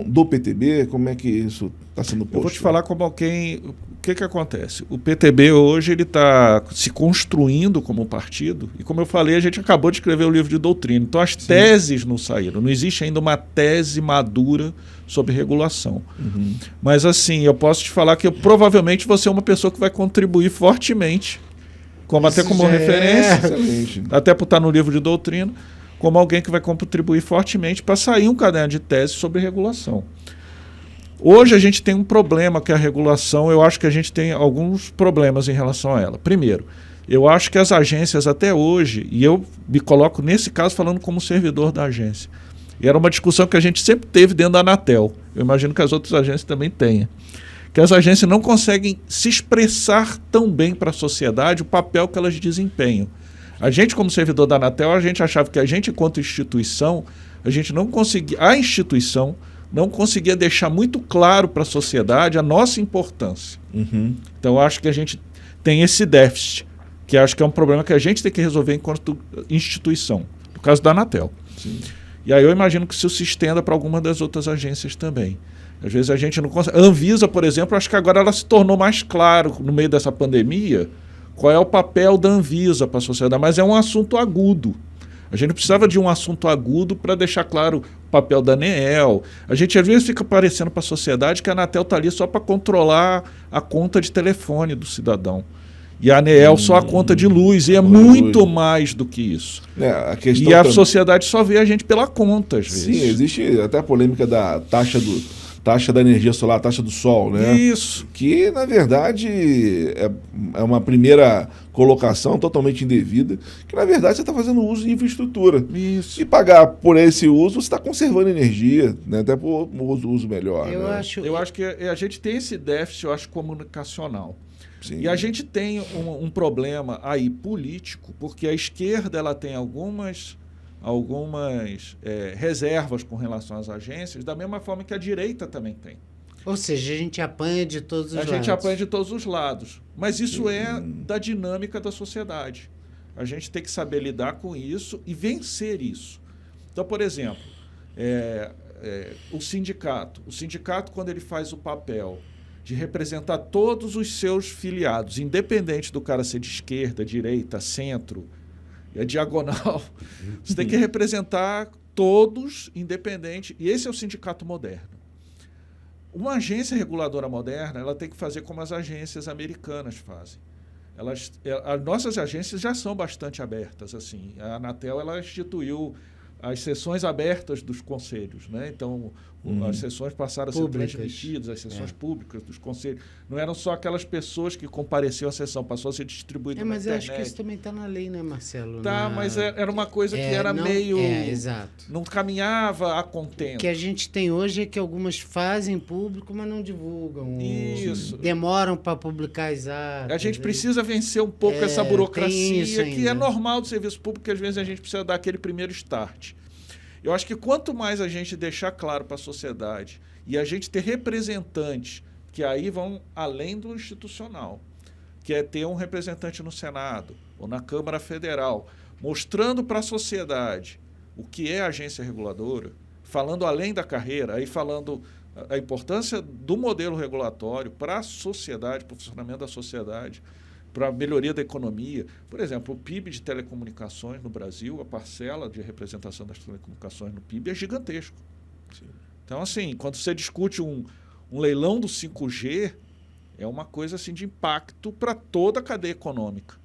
do PTB? Como é que isso está sendo posto? Eu vou te falar como alguém... O que acontece? O PTB hoje ele está se construindo como partido e, como eu falei, a gente acabou de escrever o livro de doutrina. Então as teses não saíram. Não existe ainda uma tese madura sobre regulação. Mas assim, eu posso te falar que eu provavelmente vou ser uma pessoa que vai contribuir fortemente, até como referência, até por estar no livro de doutrina, como alguém que vai contribuir fortemente para sair um caderno de tese sobre regulação. Hoje a gente tem um problema que é a regulação, eu acho que a gente tem alguns problemas em relação a ela. Primeiro, eu acho que as agências até hoje, e eu me coloco nesse caso falando como servidor da agência, e era uma discussão que a gente sempre teve dentro da Anatel, eu imagino que as outras agências também tenham, que as agências não conseguem se expressar tão bem para a sociedade o papel que elas desempenham. A gente, como servidor da Anatel, a gente achava que a gente, enquanto instituição, a gente não conseguia, a instituição não conseguia deixar muito claro para a sociedade a nossa importância. Então, eu acho que a gente tem esse déficit, que acho que é um problema que a gente tem que resolver enquanto instituição, no caso da Anatel. Sim. E aí eu imagino que isso se estenda para alguma das outras agências também. Às vezes a gente não consegue... A Anvisa, por exemplo, acho que agora ela se tornou mais claro, no meio dessa pandemia, qual é o papel da Anvisa para a sociedade, mas é um assunto agudo. A gente precisava de um assunto agudo para deixar claro o papel da ANEEL. A gente às vezes fica parecendo para a sociedade que a Anatel está ali só para controlar a conta de telefone do cidadão. E a ANEEL só a conta de luz, e é muito mais do que isso. E a sociedade só vê a gente pela conta, às vezes. Sim, existe até a polêmica da taxa da energia solar, taxa do sol, né? Isso. Que, na verdade, é uma primeira colocação totalmente indevida, que, na verdade, você está fazendo uso de infraestrutura. Isso. E pagar por esse uso, você está conservando energia, né? Até por uso melhor. Eu acho que a gente tem esse déficit, eu acho, comunicacional. Sim. E a gente tem um problema aí político, porque a esquerda ela tem algumas reservas com relação às agências, da mesma forma que a direita também tem. Ou seja, a gente apanha de todos os lados. A gente apanha de todos os lados. Mas isso é da dinâmica da sociedade. A gente tem que saber lidar com isso e vencer isso. Então, por exemplo, o sindicato. O sindicato, quando ele faz o papel de representar todos os seus filiados, independente do cara ser de esquerda, direita, centro, diagonal, você tem que representar todos, independente. E esse é o sindicato moderno. Uma agência reguladora moderna, ela tem que fazer como as agências americanas fazem. As nossas agências já são bastante abertas. Assim. A Anatel ela instituiu as sessões abertas dos conselhos, né? Então, as sessões passaram a ser transmitidas, as sessões públicas dos conselhos. Não eram só aquelas pessoas que compareciam à sessão, passou a ser distribuída na internet. Mas eu acho que isso também está na lei, né, Marcelo? Mas era uma coisa que era meio... exato. Não caminhava a contento. O que a gente tem hoje é que algumas fazem público, mas não divulgam. Isso. Demoram para publicar as atas. A gente precisa vencer um pouco essa burocracia, que é normal do serviço público, que às vezes a gente precisa dar aquele primeiro start. Eu acho que quanto mais a gente deixar claro para a sociedade e a gente ter representantes que aí vão além do institucional, que é ter um representante no Senado ou na Câmara Federal, mostrando para a sociedade o que é a agência reguladora, falando além da carreira, aí falando a importância do modelo regulatório para a sociedade, para o funcionamento da sociedade, para a melhoria da economia. Por exemplo, o PIB de telecomunicações no Brasil, a parcela de representação das telecomunicações no PIB é gigantesco. Sim. Então, assim, quando você discute um leilão do 5G, é uma coisa assim, de impacto para toda a cadeia econômica.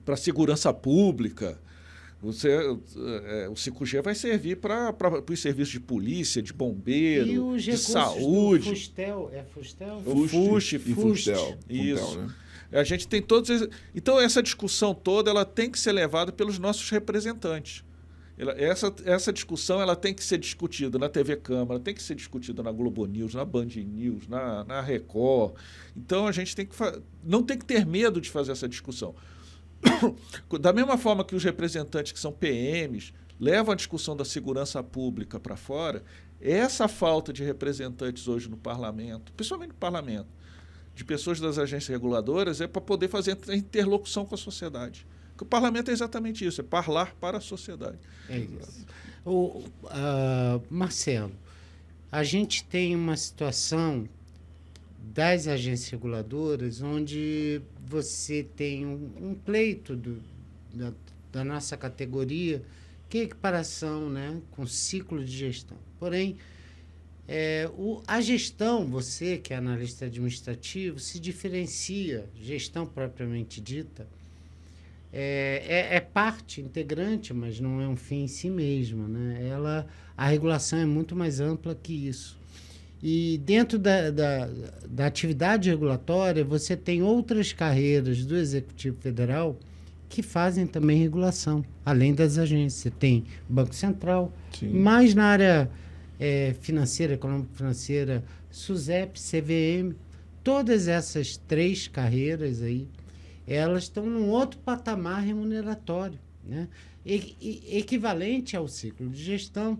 Para a segurança pública, o 5G vai servir para os serviços de polícia, de bombeiro, de saúde. Fustel, é Fustel? O FUST. Isso. Né? A gente tem todos esses... Então, essa discussão toda ela tem que ser levada pelos nossos representantes. Essa discussão ela tem que ser discutida na TV Câmara, tem que ser discutida na Globo News, na Band News, na Record. Então, a gente não tem que ter medo de fazer essa discussão. Da mesma forma que os representantes que são PMs levam a discussão da segurança pública para fora, essa falta de representantes hoje no parlamento, principalmente no parlamento, de pessoas das agências reguladoras, é para poder fazer a interlocução com a sociedade, Porque o parlamento é exatamente isso, é falar para a sociedade. É isso. Marcelo, a gente tem uma situação das agências reguladoras onde você tem um pleito da nossa categoria, que é equiparação, né, com ciclo de gestão. Porém, a gestão, você que é analista administrativo, se diferencia, gestão propriamente dita, é parte integrante, mas não é um fim em si mesma, né? A regulação é muito mais ampla que isso. E dentro da atividade regulatória, você tem outras carreiras do Executivo Federal que fazem também regulação, além das agências. Você tem Banco Central, mais na área financeira, econômico-financeira, SUSEP, CVM, todas essas 3 carreiras aí, elas estão num outro patamar remuneratório, né? Equivalente ao ciclo de gestão,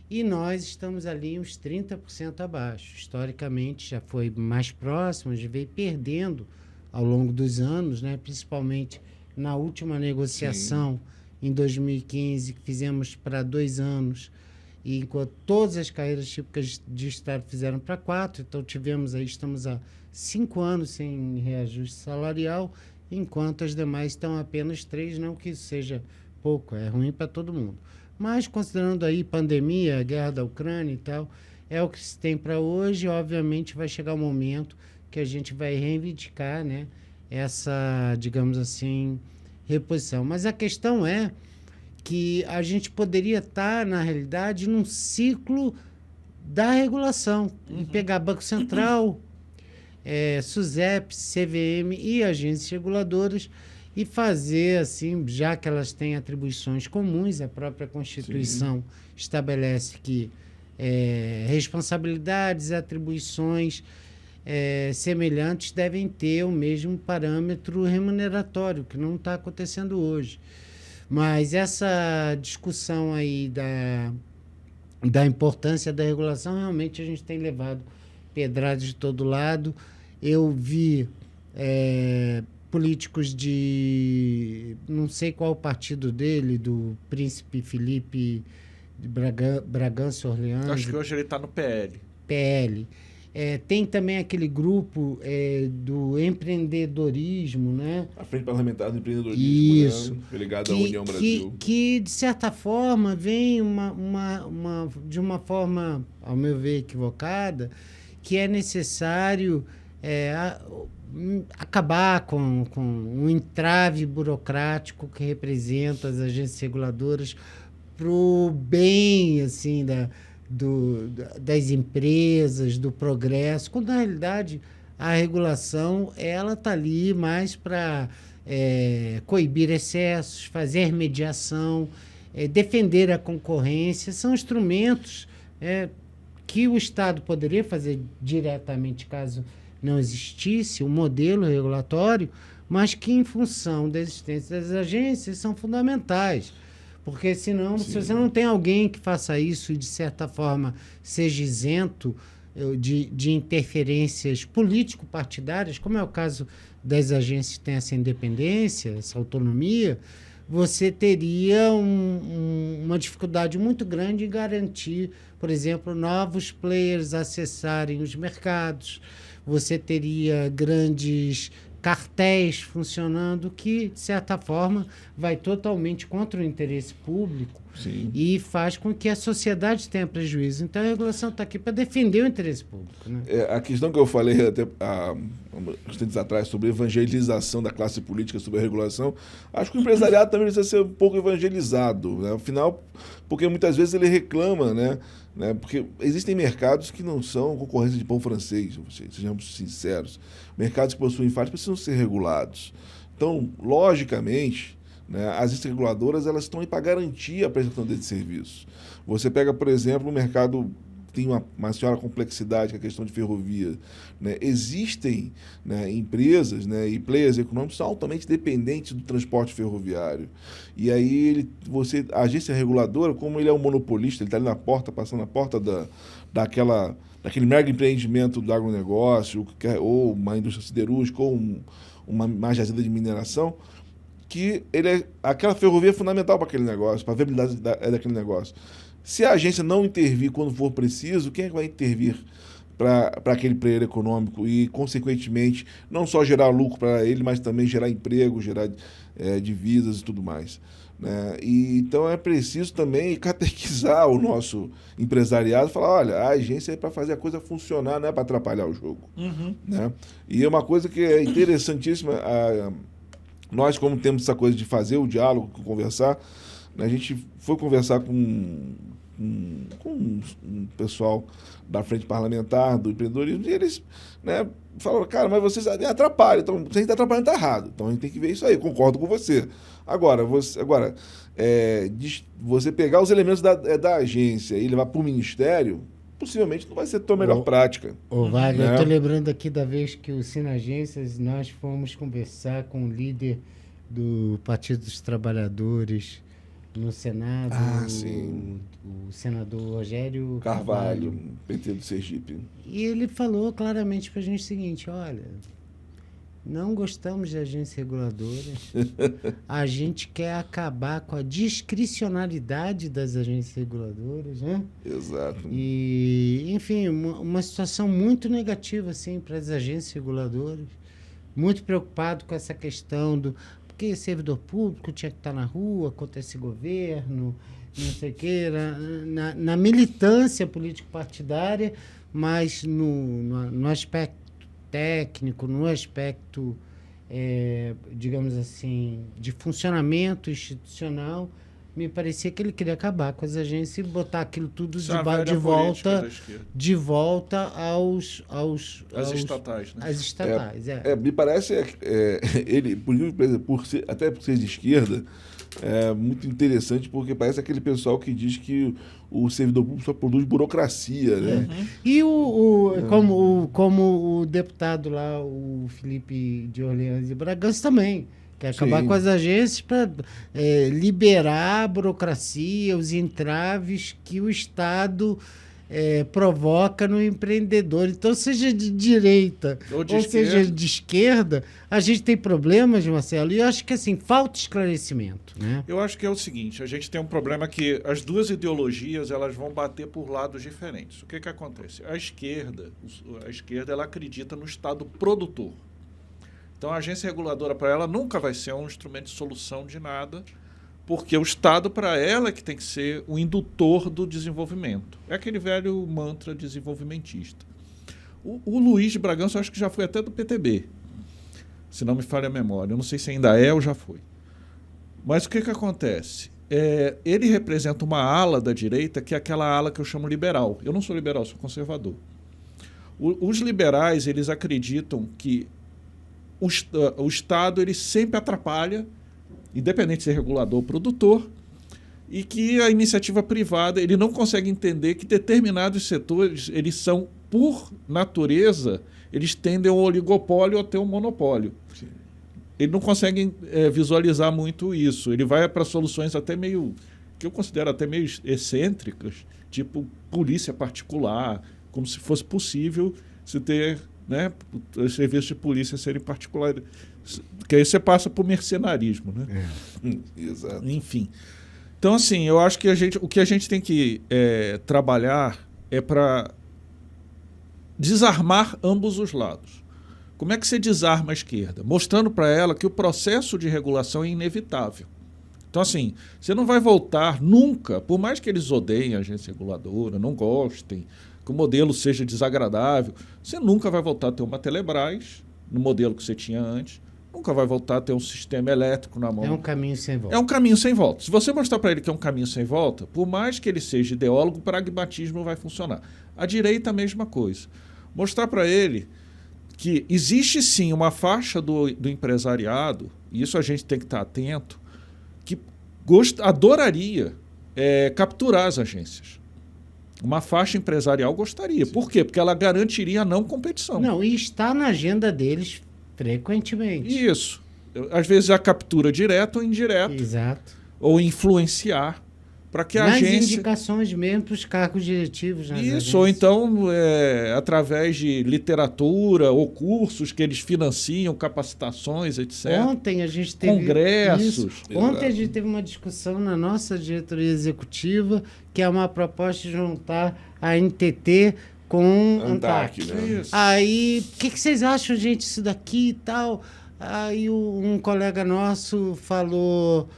e nós estamos ali uns 30% abaixo. Historicamente, já foi mais próximo, a gente veio perdendo ao longo dos anos, né? Principalmente na última negociação, em 2015, que fizemos para 2 anos, e enquanto todas as carreiras típicas de Estado fizeram para 4, então estamos há 5 anos sem reajuste salarial, enquanto as demais estão apenas 3, não que isso seja pouco, é ruim para todo mundo. Mas, considerando aí pandemia, a guerra da Ucrânia e tal, é o que se tem para hoje. Obviamente, vai chegar o momento que a gente vai reivindicar, né, essa, digamos assim, reposição. Mas a questão é que a gente poderia estar, na realidade, num ciclo da regulação. E pegar Banco Central, SUSEP, CVM e agências reguladoras e fazer, assim, já que elas têm atribuições comuns, a própria Constituição estabelece que responsabilidades e atribuições semelhantes devem ter o mesmo parâmetro remuneratório, que não está acontecendo hoje. Mas essa discussão aí da importância da regulação, realmente a gente tem levado pedradas de todo lado. Eu vi políticos de... não sei qual o partido dele, do príncipe Felipe de Bragança Orleans. Acho que hoje ele está no PL. PL. Tem também aquele grupo do empreendedorismo, né? A Frente Parlamentar do Empreendedorismo, isso, né? Ligada à União Brasil. Que, de certa forma, vem de uma forma, ao meu ver, equivocada, que é necessário acabar com um entrave burocrático que representa as agências reguladoras para o bem, assim, das empresas, do progresso, quando na realidade a regulação ela está ali mais para coibir excessos, fazer mediação, defender a concorrência. São instrumentos que o Estado poderia fazer diretamente caso não existisse um modelo regulatório, mas que, em função da existência das agências, são fundamentais. Porque, senão, se você não tem alguém que faça isso e, de certa forma, seja isento de interferências político-partidárias, como é o caso das agências que têm essa independência, essa autonomia, você teria uma dificuldade muito grande em garantir, por exemplo, novos players acessarem os mercados. Você teria grandes cartéis funcionando que, de certa forma, vai totalmente contra o interesse público e faz com que a sociedade tenha prejuízo. Então, a regulação está aqui para defender o interesse público, né? A questão que eu falei até uns tempos atrás sobre evangelização da classe política sobre a regulação, acho que o empresariado também precisa ser um pouco evangelizado, né? Afinal, porque muitas vezes ele reclama, né? Porque existem mercados que não são concorrência de pão francês, sejamos sinceros. Mercados que possuem falhas precisam ser regulados. Então, logicamente, né, as agências reguladoras elas estão aí para garantir a prestação desse serviço. Você pega, por exemplo, um mercado que tem uma maior complexidade, que é a questão de ferrovia. Né? Existem, né, empresas, né, e players econômicos são altamente dependentes do transporte ferroviário. E aí a agência reguladora, como ele é um monopolista, ele está ali na porta, passando na porta daquele mega empreendimento do agronegócio, ou uma indústria siderúrgica, ou uma jazida de mineração, que aquela ferrovia é fundamental para aquele negócio, para a viabilidade daquele negócio. Se a agência não intervir quando for preciso, quem é que vai intervir para aquele player econômico e, consequentemente, não só gerar lucro para ele, mas também gerar emprego, gerar divisas e tudo mais, né? Então é preciso também catequizar o nosso empresariado, falar, olha, a agência é para fazer a coisa funcionar, não é para atrapalhar o jogo. Né? E é uma coisa que é interessantíssima, nós como temos essa coisa de fazer o diálogo, conversar, né? A gente foi conversar com um pessoal da frente parlamentar, do empreendedorismo, e eles, né, falaram, cara, mas vocês atrapalham, então se a gente está atrapalhando, está errado. Então a gente tem que ver isso aí, concordo com você. Agora, você pegar os elementos da agência e levar para o ministério, possivelmente não vai ser a tua melhor prática. Ô, Wagner, né? eu tô lembrando aqui da vez que o Sinagências, nós fomos conversar com o líder do Partido dos Trabalhadores no Senado, Sim. o senador Rogério Carvalho, PT do Sergipe. E ele falou claramente para a gente o seguinte, olha, não gostamos de agências reguladoras, a gente quer acabar com a discricionalidade das agências reguladoras, né? Exato. E, enfim, uma situação muito negativa assim, para as agências reguladoras, muito preocupado com essa questão do... Porque servidor público tinha que estar na rua contra esse governo, não sei o quê, na militância político-partidária, mas no aspecto técnico, no aspecto, digamos assim, de funcionamento institucional, me parecia que ele queria acabar com as agências e botar aquilo tudo de volta às estatais, né? Às estatais, me parece ele, por ser, até por ser de esquerda, é muito interessante porque parece aquele pessoal que diz que o servidor público só produz burocracia, né? E como o deputado lá, o Felipe de Orleans e Bragança também. Quer acabar com as agências para liberar a burocracia, os entraves que o Estado provoca no empreendedor. Então, seja de direita ou seja de esquerda, a gente tem problemas, Marcelo, e eu acho que assim, falta esclarecimento. Né? Eu acho que é o seguinte, a gente tem um problema que as duas ideologias elas vão bater por lados diferentes. O que acontece? A esquerda ela acredita no Estado produtor. Então, a agência reguladora, para ela, nunca vai ser um instrumento de solução de nada, porque o Estado, para ela, é que tem que ser o indutor do desenvolvimento. É aquele velho mantra desenvolvimentista. O Luiz de Bragança, eu acho que já foi até do PTB, se não me falha a memória. Eu não sei se ainda é ou já foi. Mas o que acontece? Ele representa uma ala da direita, que é aquela ala que eu chamo liberal. Eu não sou liberal, sou conservador. Os liberais, eles acreditam que o Estado ele sempre atrapalha, independente de ser regulador ou produtor, e que a iniciativa privada ele não consegue entender que determinados setores eles são, por natureza, eles tendem ao oligopólio ou até um monopólio. Sim. Ele não consegue visualizar muito isso. Ele vai para soluções até meio, que eu considero até meio excêntricas, tipo polícia particular, como se fosse possível se ter... Né, os serviços de polícia serem particulares, que aí você passa por mercenarismo, né? Exato. Enfim, então assim, eu acho que o que a gente tem que trabalhar é para desarmar ambos os lados. Como é que você desarma a esquerda? Mostrando para ela que o processo de regulação é inevitável. Então assim, você não vai voltar nunca, por mais que eles odeiem a agência reguladora, não gostem, que o modelo seja desagradável, você nunca vai voltar a ter uma Telebrás no modelo que você tinha antes, nunca vai voltar a ter um sistema elétrico na mão. É um caminho sem volta. É um caminho sem volta. Se você mostrar para ele que é um caminho sem volta, por mais que ele seja ideólogo, o pragmatismo vai funcionar. A direita, a mesma coisa. Mostrar para ele que existe sim uma faixa do empresariado, e isso a gente tem que estar atento, que adoraria capturar as agências. Uma faixa empresarial gostaria. Sim. Por quê? Porque ela garantiria a não competição. Não, e está na agenda deles frequentemente. Isso. Às vezes a captura direta ou indireta. Exato. Ou influenciar. para que a nas agência... indicações mesmo para os cargos diretivos. Nas Isso, ou agências. então através de literatura ou cursos que eles financiam, capacitações, etc. Ontem a gente teve Congressos. isso. Ontem a gente teve uma discussão na nossa diretoria executiva, que é uma proposta de juntar a NTT com a ANTAC. né? Isso. Aí, o que vocês acham, gente, isso daqui e tal? Aí um colega nosso falou,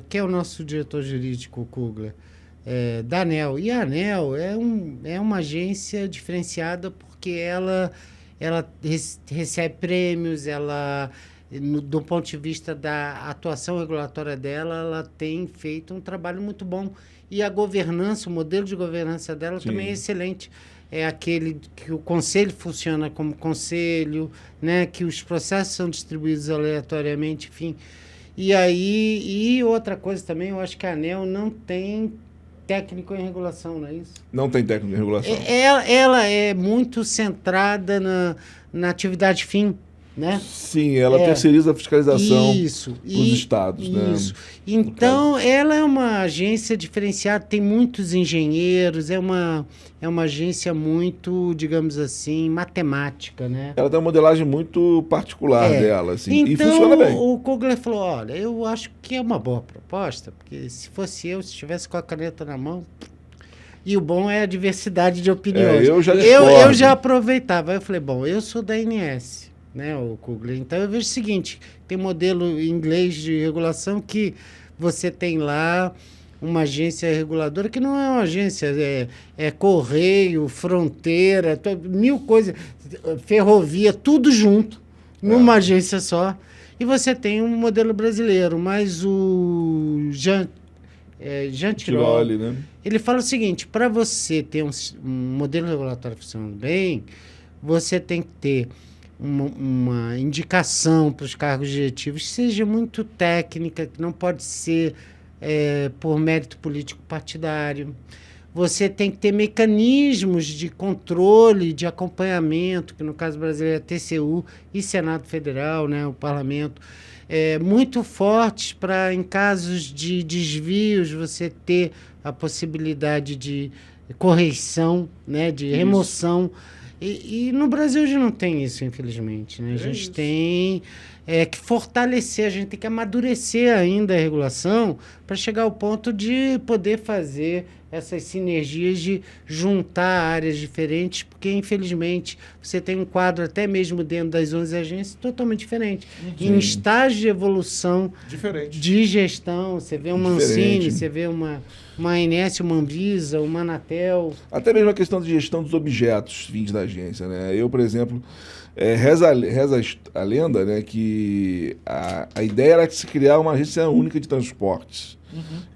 que é o nosso diretor jurídico, o Kugler, da ANEEL. E a ANEEL é uma agência diferenciada porque ela recebe prêmios, do ponto de vista da atuação regulatória dela, ela tem feito um trabalho muito bom. E a governança, o modelo de governança dela Sim. também é excelente. É aquele que o conselho funciona como conselho, né? Que os processos são distribuídos aleatoriamente, enfim. E outra coisa também, eu acho que a ANEEL não tem técnico em regulação, não é isso? Não tem técnico de regulação. Ela é muito centrada na atividade fim, né? Sim, ela terceiriza a fiscalização Isso, dos estados. Isso. Né? Então, ela é uma agência diferenciada, tem muitos engenheiros, é uma agência muito, digamos assim, matemática, né? Ela tem uma modelagem muito particular dela, assim, então, e funciona bem. O Kugler falou, olha, eu acho que é uma boa proposta, porque se fosse eu, se estivesse com a caneta na mão... E o bom é a diversidade de opiniões. Eu já eu discordo. já aproveitava. Eu falei, bom, eu sou da ANS, né, o Kugler. Então, eu vejo o seguinte, tem modelo em inglês de regulação que você tem lá uma agência reguladora, que não é uma agência, é correio, fronteira, mil coisas, ferrovia, tudo junto, numa agência só. E você tem um modelo brasileiro, mas o Jean Tirole, né? ele fala o seguinte, para você ter um modelo regulatório funcionando bem, você tem que ter uma indicação para os cargos diretivos que seja muito técnica, que não pode ser por mérito político partidário. Você tem que ter mecanismos de controle, de acompanhamento, que no caso brasileiro é TCU e Senado Federal, né, o Parlamento, muito fortes para, em casos de desvios, você ter a possibilidade de correção, né, de remoção. E no Brasil a gente não tem isso, infelizmente. Né? A gente tem que fortalecer, a gente tem que amadurecer ainda a regulação para chegar ao ponto de poder fazer essas sinergias de juntar áreas diferentes, porque, infelizmente, você tem um quadro, até mesmo dentro das 11 agências, totalmente diferente. Em estágio de evolução de gestão, você vê uma Ancine, você vê uma ANS, uma Anvisa, uma Anatel. Até mesmo a questão de gestão dos objetos vindos da agência. Né? Eu, por exemplo, reza a lenda, né, que a ideia era se criar uma agência única de transportes.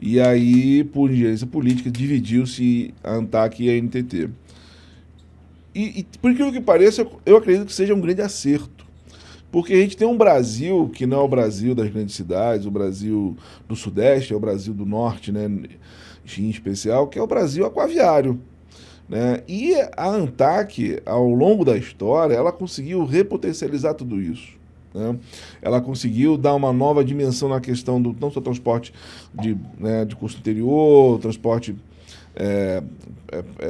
E aí, por ingerência política, dividiu-se a ANTAC e a NTT. E por aquilo que pareça, eu acredito que seja um grande acerto. Porque a gente tem um Brasil que não é o Brasil das grandes cidades, o Brasil do Sudeste, é o Brasil do Norte, né, em especial, que é o Brasil aquaviário. Né? E a ANTAC, ao longo da história, ela conseguiu repotencializar tudo isso. Né? Ela conseguiu dar uma nova dimensão na questão do não só transporte de curso interior, transporte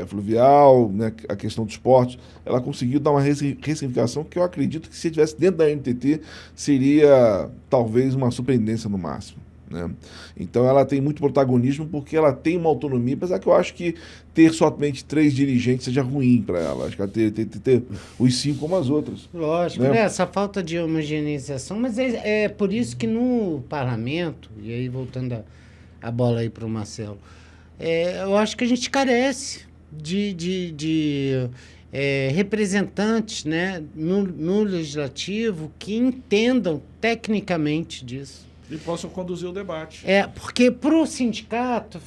fluvial, né? A questão dos portos. Ela conseguiu dar uma ressignificação que eu acredito que, se estivesse dentro da NTT, seria talvez uma surpreendência no máximo. Né? Então ela tem muito protagonismo porque ela tem uma autonomia, apesar que eu acho que ter somente 3 dirigentes seja ruim para ela. Acho que ela tem que ter os 5 como as outras. Lógico, né? Essa falta de homogeneização, mas é por isso que no parlamento, e aí voltando a bola aí para o Marcelo, eu acho que a gente carece de representantes, né, no legislativo que entendam tecnicamente disso. E possam conduzir o debate. Porque para o sindicato,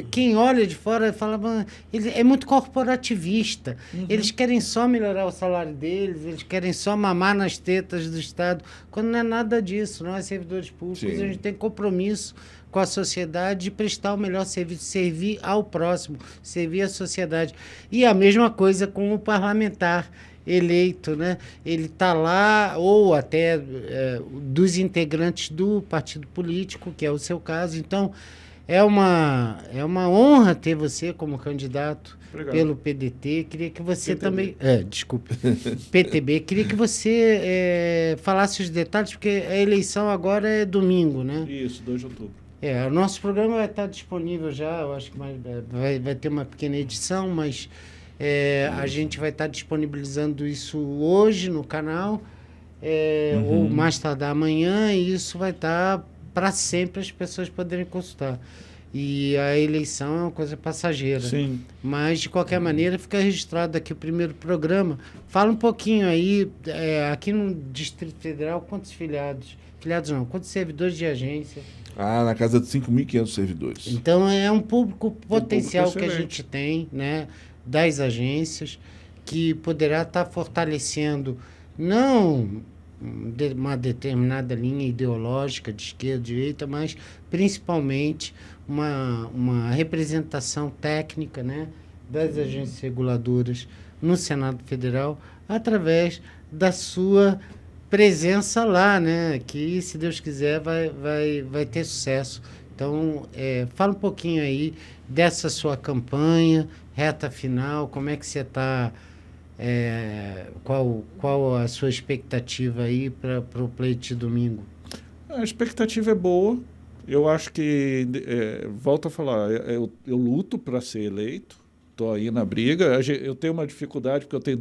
quem olha de fora fala, é muito corporativista. Eles querem só melhorar o salário deles, eles querem só mamar nas tetas do Estado, quando não é nada disso. Nós, servidores públicos, a gente tem compromisso com a sociedade de prestar o melhor serviço, servir ao próximo, servir à sociedade. E a mesma coisa com o parlamentar eleito, né? Ele está lá, ou até dos integrantes do partido político, que é o seu caso. Então, é uma honra ter você como candidato Obrigado. pelo PDT. Queria que você PTB. também... desculpe. PTB. Queria que você falasse os detalhes, porque a eleição agora é domingo, né? Isso, 2 de outubro. O nosso programa vai estar disponível já, eu acho que vai ter uma pequena edição, mas a gente vai estar disponibilizando isso hoje no canal, ou mais tardar amanhã, e isso vai estar para sempre as pessoas poderem consultar. E a eleição é uma coisa passageira. Sim. Mas, de qualquer maneira, fica registrado aqui o primeiro programa. Fala um pouquinho aí, aqui no Distrito Federal, quantos filiados? Filiados não, quantos servidores de agência? Na casa de 5.500 servidores. Então, é um público potencial que a excelente. gente tem, né, das agências, que poderá estar fortalecendo, não uma determinada linha ideológica de esquerda, direita, mas principalmente uma representação técnica, né, das agências reguladoras no Senado Federal, através da sua presença lá, né, que, se Deus quiser, vai ter sucesso. Então, fala um pouquinho aí dessa sua campanha, reta final, como é que você está, qual a sua expectativa aí para o pleito de domingo? A expectativa é boa. Eu acho que, volto a falar, eu luto para ser eleito, estou aí na briga. Eu tenho uma dificuldade, porque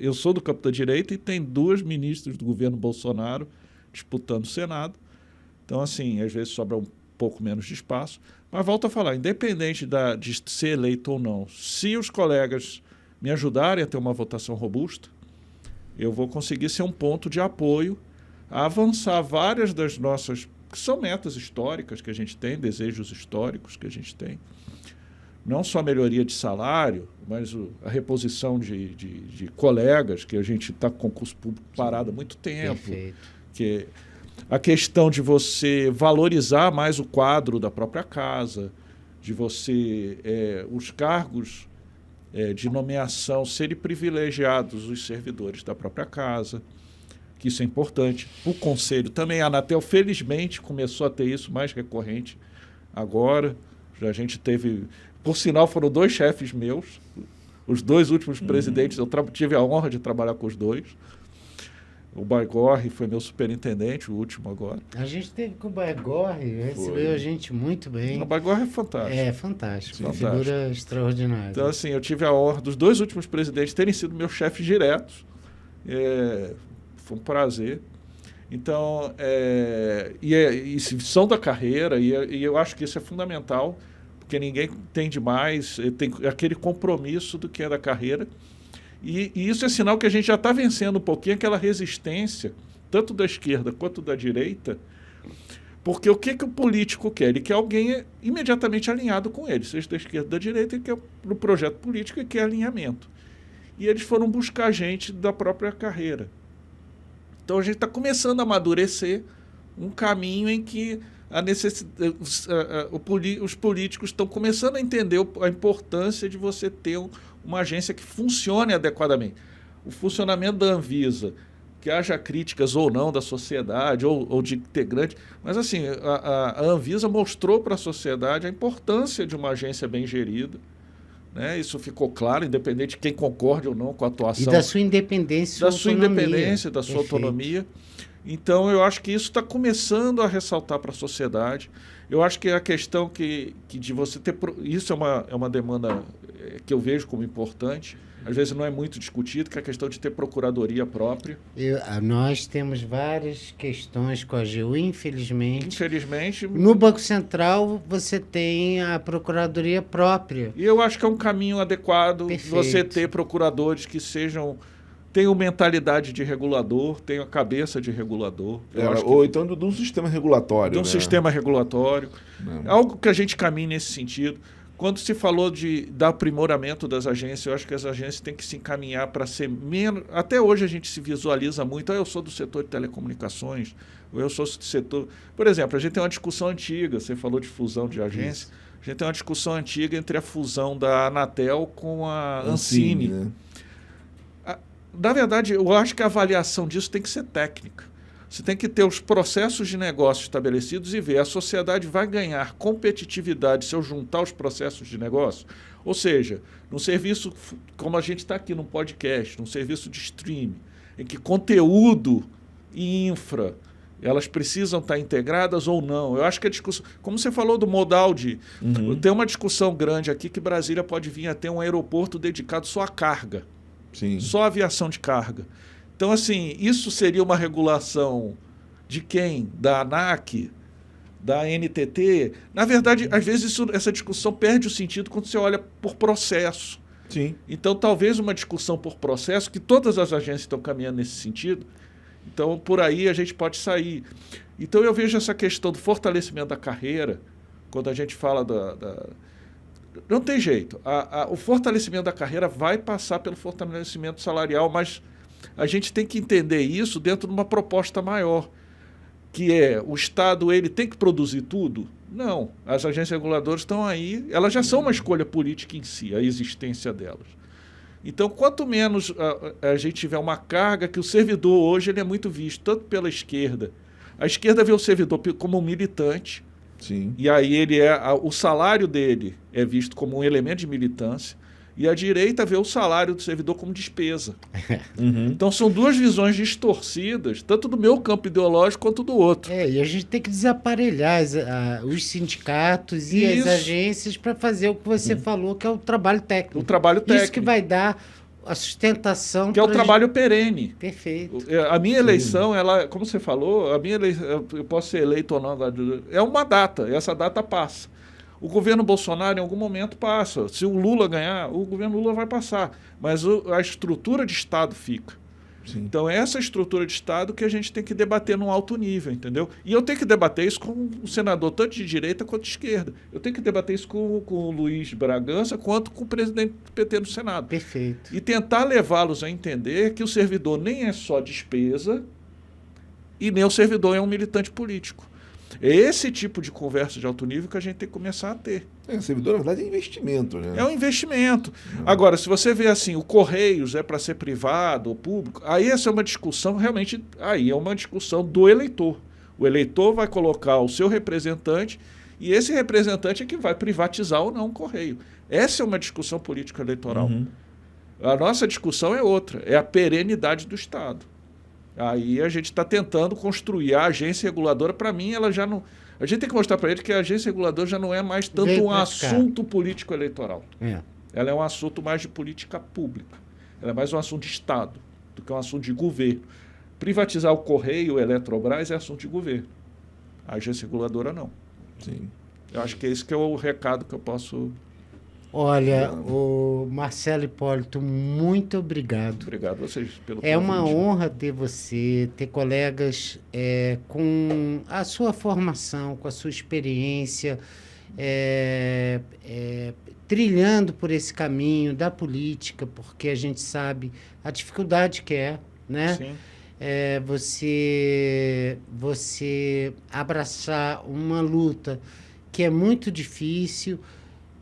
eu sou do campo da direita e tem 2 ministros do governo Bolsonaro disputando o Senado. Então, assim, às vezes sobra um pouco menos de espaço. Mas volto a falar, independente de ser eleito ou não, se os colegas me ajudarem a ter uma votação robusta, eu vou conseguir ser um ponto de apoio a avançar várias das nossas, que são metas históricas que a gente tem, desejos históricos que a gente tem. Não só a melhoria de salário, mas a reposição de colegas, que a gente está com concurso público parado há muito tempo. Perfeito. Que a questão de você valorizar mais o quadro da própria casa, de você, os cargos de nomeação serem privilegiados os servidores da própria casa, que isso é importante. O Conselho também, a Anatel, felizmente, começou a ter isso mais recorrente agora. A gente teve... Por sinal, foram 2 chefes meus, os 2 últimos presidentes, eu tive a honra de trabalhar com os 2. O Baigorre foi meu superintendente, o último agora. A gente teve com o Baigorre, recebeu a gente muito bem. O Baigorre é fantástico. É fantástico, uma Fantástico. figura extraordinária. Então, assim, eu tive a honra dos 2 últimos presidentes terem sido meus chefes diretos. Foi um prazer. Então, e são da carreira, e eu acho que isso é fundamental, porque ninguém tem demais, tem aquele compromisso do que é da carreira. E isso é sinal que a gente já está vencendo um pouquinho aquela resistência, tanto da esquerda quanto da direita, porque o que o político quer? Ele quer alguém imediatamente alinhado com ele, seja da esquerda ou da direita, ele quer no projeto político e quer alinhamento. E eles foram buscar gente da própria carreira. Então a gente está começando a amadurecer um caminho em que os políticos estão começando a entender a importância de você ter uma agência que funcione adequadamente. O funcionamento da Anvisa, que haja críticas ou não da sociedade ou de integrantes, mas assim, a Anvisa mostrou para a sociedade a importância de uma agência bem gerida, né? Isso ficou claro, independente de quem concorde ou não com a atuação. E da sua independência, da sua independência, da sua autonomia. Então, eu acho que isso está começando a ressaltar para a sociedade. Eu acho que a questão que de você ter... Isso é uma demanda que eu vejo como importante. Às vezes não é muito discutido, que é a questão de ter procuradoria própria. Nós temos várias questões com a AGU, infelizmente. Infelizmente... No Banco Central, você tem a procuradoria própria. E eu acho que é um caminho adequado. Perfeito. Você ter procuradores que tenham mentalidade de regulador, tenham a cabeça de regulador. Ou então de um sistema regulatório. De um sistema regulatório. Algo que a gente caminha nesse sentido. Quando se falou do aprimoramento das agências, eu acho que as agências têm que se encaminhar para ser menos... Até hoje a gente se visualiza muito, eu sou do setor de telecomunicações, ou eu sou do setor... Por exemplo, a gente tem uma discussão antiga, você falou de fusão de agências, a gente tem uma discussão antiga entre a fusão da Anatel com a Ancine. Né? Na verdade, eu acho que a avaliação disso tem que ser técnica. Você tem que ter os processos de negócio estabelecidos e ver a sociedade vai ganhar competitividade se eu juntar os processos de negócio. Ou seja, num serviço como a gente está aqui num podcast, num serviço de streaming, em que conteúdo e infra elas precisam estar integradas ou não. Eu acho que a discussão... Como você falou do modal tem uma discussão grande aqui que Brasília pode vir a ter um aeroporto dedicado só à carga. Sim. Só à aviação de carga. Então, assim, isso seria uma regulação de quem? Da ANAC? Da NTT? Na verdade, às vezes essa discussão perde o sentido quando você olha por processo. Sim. Então, talvez uma discussão por processo, que todas as agências estão caminhando nesse sentido, então, por aí a gente pode sair. Então, eu vejo essa questão do fortalecimento da carreira, quando a gente fala Não tem jeito. O fortalecimento da carreira vai passar pelo fortalecimento salarial, mas a gente tem que entender isso dentro de uma proposta maior, que é o Estado ele tem que produzir tudo? Não. As agências reguladoras estão aí, elas já são uma escolha política em si, a existência delas. Então, quanto menos a gente tiver uma carga, que o servidor hoje ele é muito visto, tanto pela esquerda. A esquerda vê o servidor como um militante, Sim. e aí o salário dele é visto como um elemento de militância, e a direita vê o salário do servidor como despesa. Então são duas visões distorcidas, tanto do meu campo ideológico quanto do outro. E a gente tem que desaparelhar os sindicatos e as agências para fazer o que você falou, que é o trabalho técnico. O trabalho técnico. Isso que vai dar a sustentação. Que é o trabalho perene. Perfeito. A minha eleição, ela, como você falou, a minha eleição, eu posso ser eleito ou não, é uma data, essa data passa. O governo Bolsonaro, em algum momento, passa. Se o Lula ganhar, o governo Lula vai passar. Mas a estrutura de Estado fica. Sim. Então, é essa estrutura de Estado que a gente tem que debater num alto nível, entendeu? E eu tenho que debater isso com o senador, tanto de direita quanto de esquerda. Eu tenho que debater isso com o Luiz Bragança, quanto com o presidente do PT no Senado. Perfeito. E tentar levá-los a entender que o servidor nem é só despesa e nem o servidor é um militante político. É esse tipo de conversa de alto nível que a gente tem que começar a ter. Servidor, na verdade, é investimento, né? É um investimento. Agora, se você vê assim, o Correios é para ser privado ou público, aí essa é uma discussão, realmente, aí é uma discussão do eleitor. O eleitor vai colocar o seu representante e esse representante é que vai privatizar ou não o Correio. Essa é uma discussão política eleitoral. A nossa discussão é outra, é a perenidade do Estado. Aí a gente está tentando construir a agência reguladora. Para mim, ela já não... A gente tem que mostrar para ele que a agência reguladora já não é mais tanto um assunto político eleitoral. Ela é um assunto mais de política pública. Ela é mais um assunto de Estado do que um assunto de governo. Privatizar o Correio, o Eletrobras, é assunto de governo. A agência reguladora, não. Sim. Eu acho que esse que é o recado que eu posso... Olha, o Marcelo Hipólito, muito obrigado. Obrigado a vocês pelo convite. É uma honra ter você, ter colegas com a sua formação, com a sua experiência, trilhando por esse caminho da política, porque a gente sabe a dificuldade que é, né? Sim. Você abraçar uma luta que é muito difícil.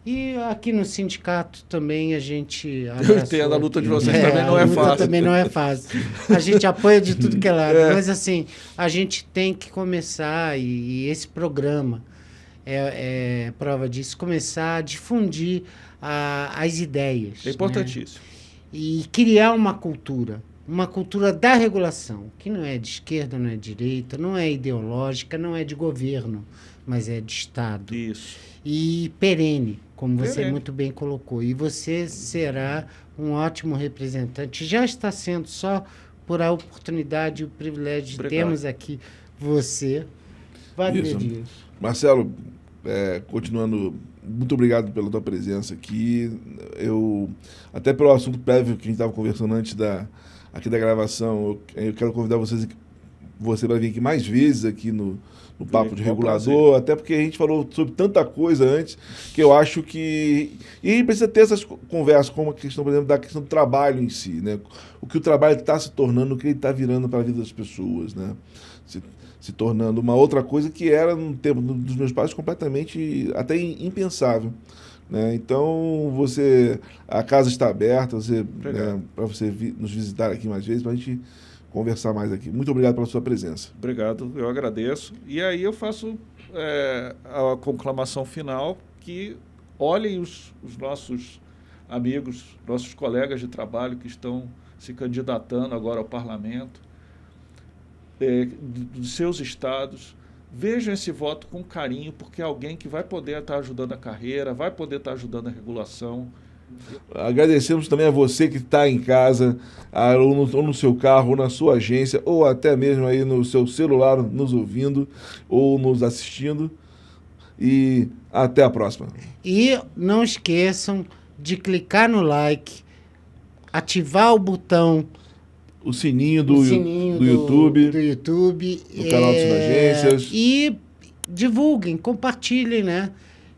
E aqui no sindicato também a gente... Eu entendo, a luta de vocês também não é fácil. A luta também não é fácil. A gente apoia de tudo que é lado. Mas, assim, a gente tem que começar, e esse programa é prova disso, começar a difundir as ideias. É importantíssimo. Né? E criar uma cultura da regulação, que não é de esquerda, não é de direita, não é ideológica, não é de governo, mas é de Estado. Isso. E perene, como você muito bem colocou. E você será um ótimo representante. Já está sendo, só por a oportunidade e o privilégio de termos aqui você. Vai ver disso. Marcelo, continuando, muito obrigado pela tua presença aqui. Até pelo assunto prévio que a gente estava conversando antes aqui da gravação, eu quero convidar você para vir aqui mais vezes aqui no Papo de Regulador, até porque a gente falou sobre tanta coisa antes, que eu acho que... E a gente precisa ter essas conversas, como a questão, por exemplo, da questão do trabalho em si, né? O que o trabalho está se tornando, o que ele está virando para a vida das pessoas, né? Se tornando uma outra coisa que era, no tempo dos meus pais, completamente, até impensável. Né? Então, a casa está aberta, para você nos visitar aqui mais vezes, para a gente conversar mais aqui. Muito obrigado pela sua presença. Obrigado, eu agradeço. E aí eu faço a conclamação final, que olhem os nossos amigos, nossos colegas de trabalho que estão se candidatando agora ao parlamento, dos seus estados, vejam esse voto com carinho, porque é alguém que vai poder estar ajudando a carreira, vai poder estar ajudando a regulação. Agradecemos também a você que está em casa, ou no seu carro, ou na sua agência, ou até mesmo aí no seu celular, nos ouvindo ou nos assistindo. E até a próxima. E não esqueçam de clicar no like, ativar o botão, o sininho do YouTube, do canal do Sinagências. E divulguem, compartilhem, né,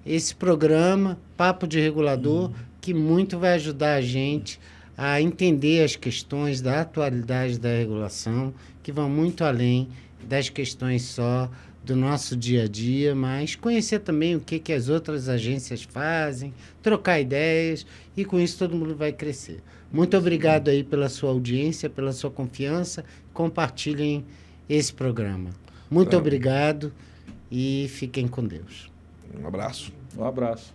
esse programa, Papo de Regulador, que muito vai ajudar a gente a entender as questões da atualidade da regulação, que vão muito além das questões só do nosso dia a dia, mas conhecer também o que as outras agências fazem, trocar ideias, e com isso todo mundo vai crescer. Muito obrigado aí pela sua audiência, pela sua confiança. Compartilhem esse programa. Muito obrigado e fiquem com Deus. Um abraço. Um abraço.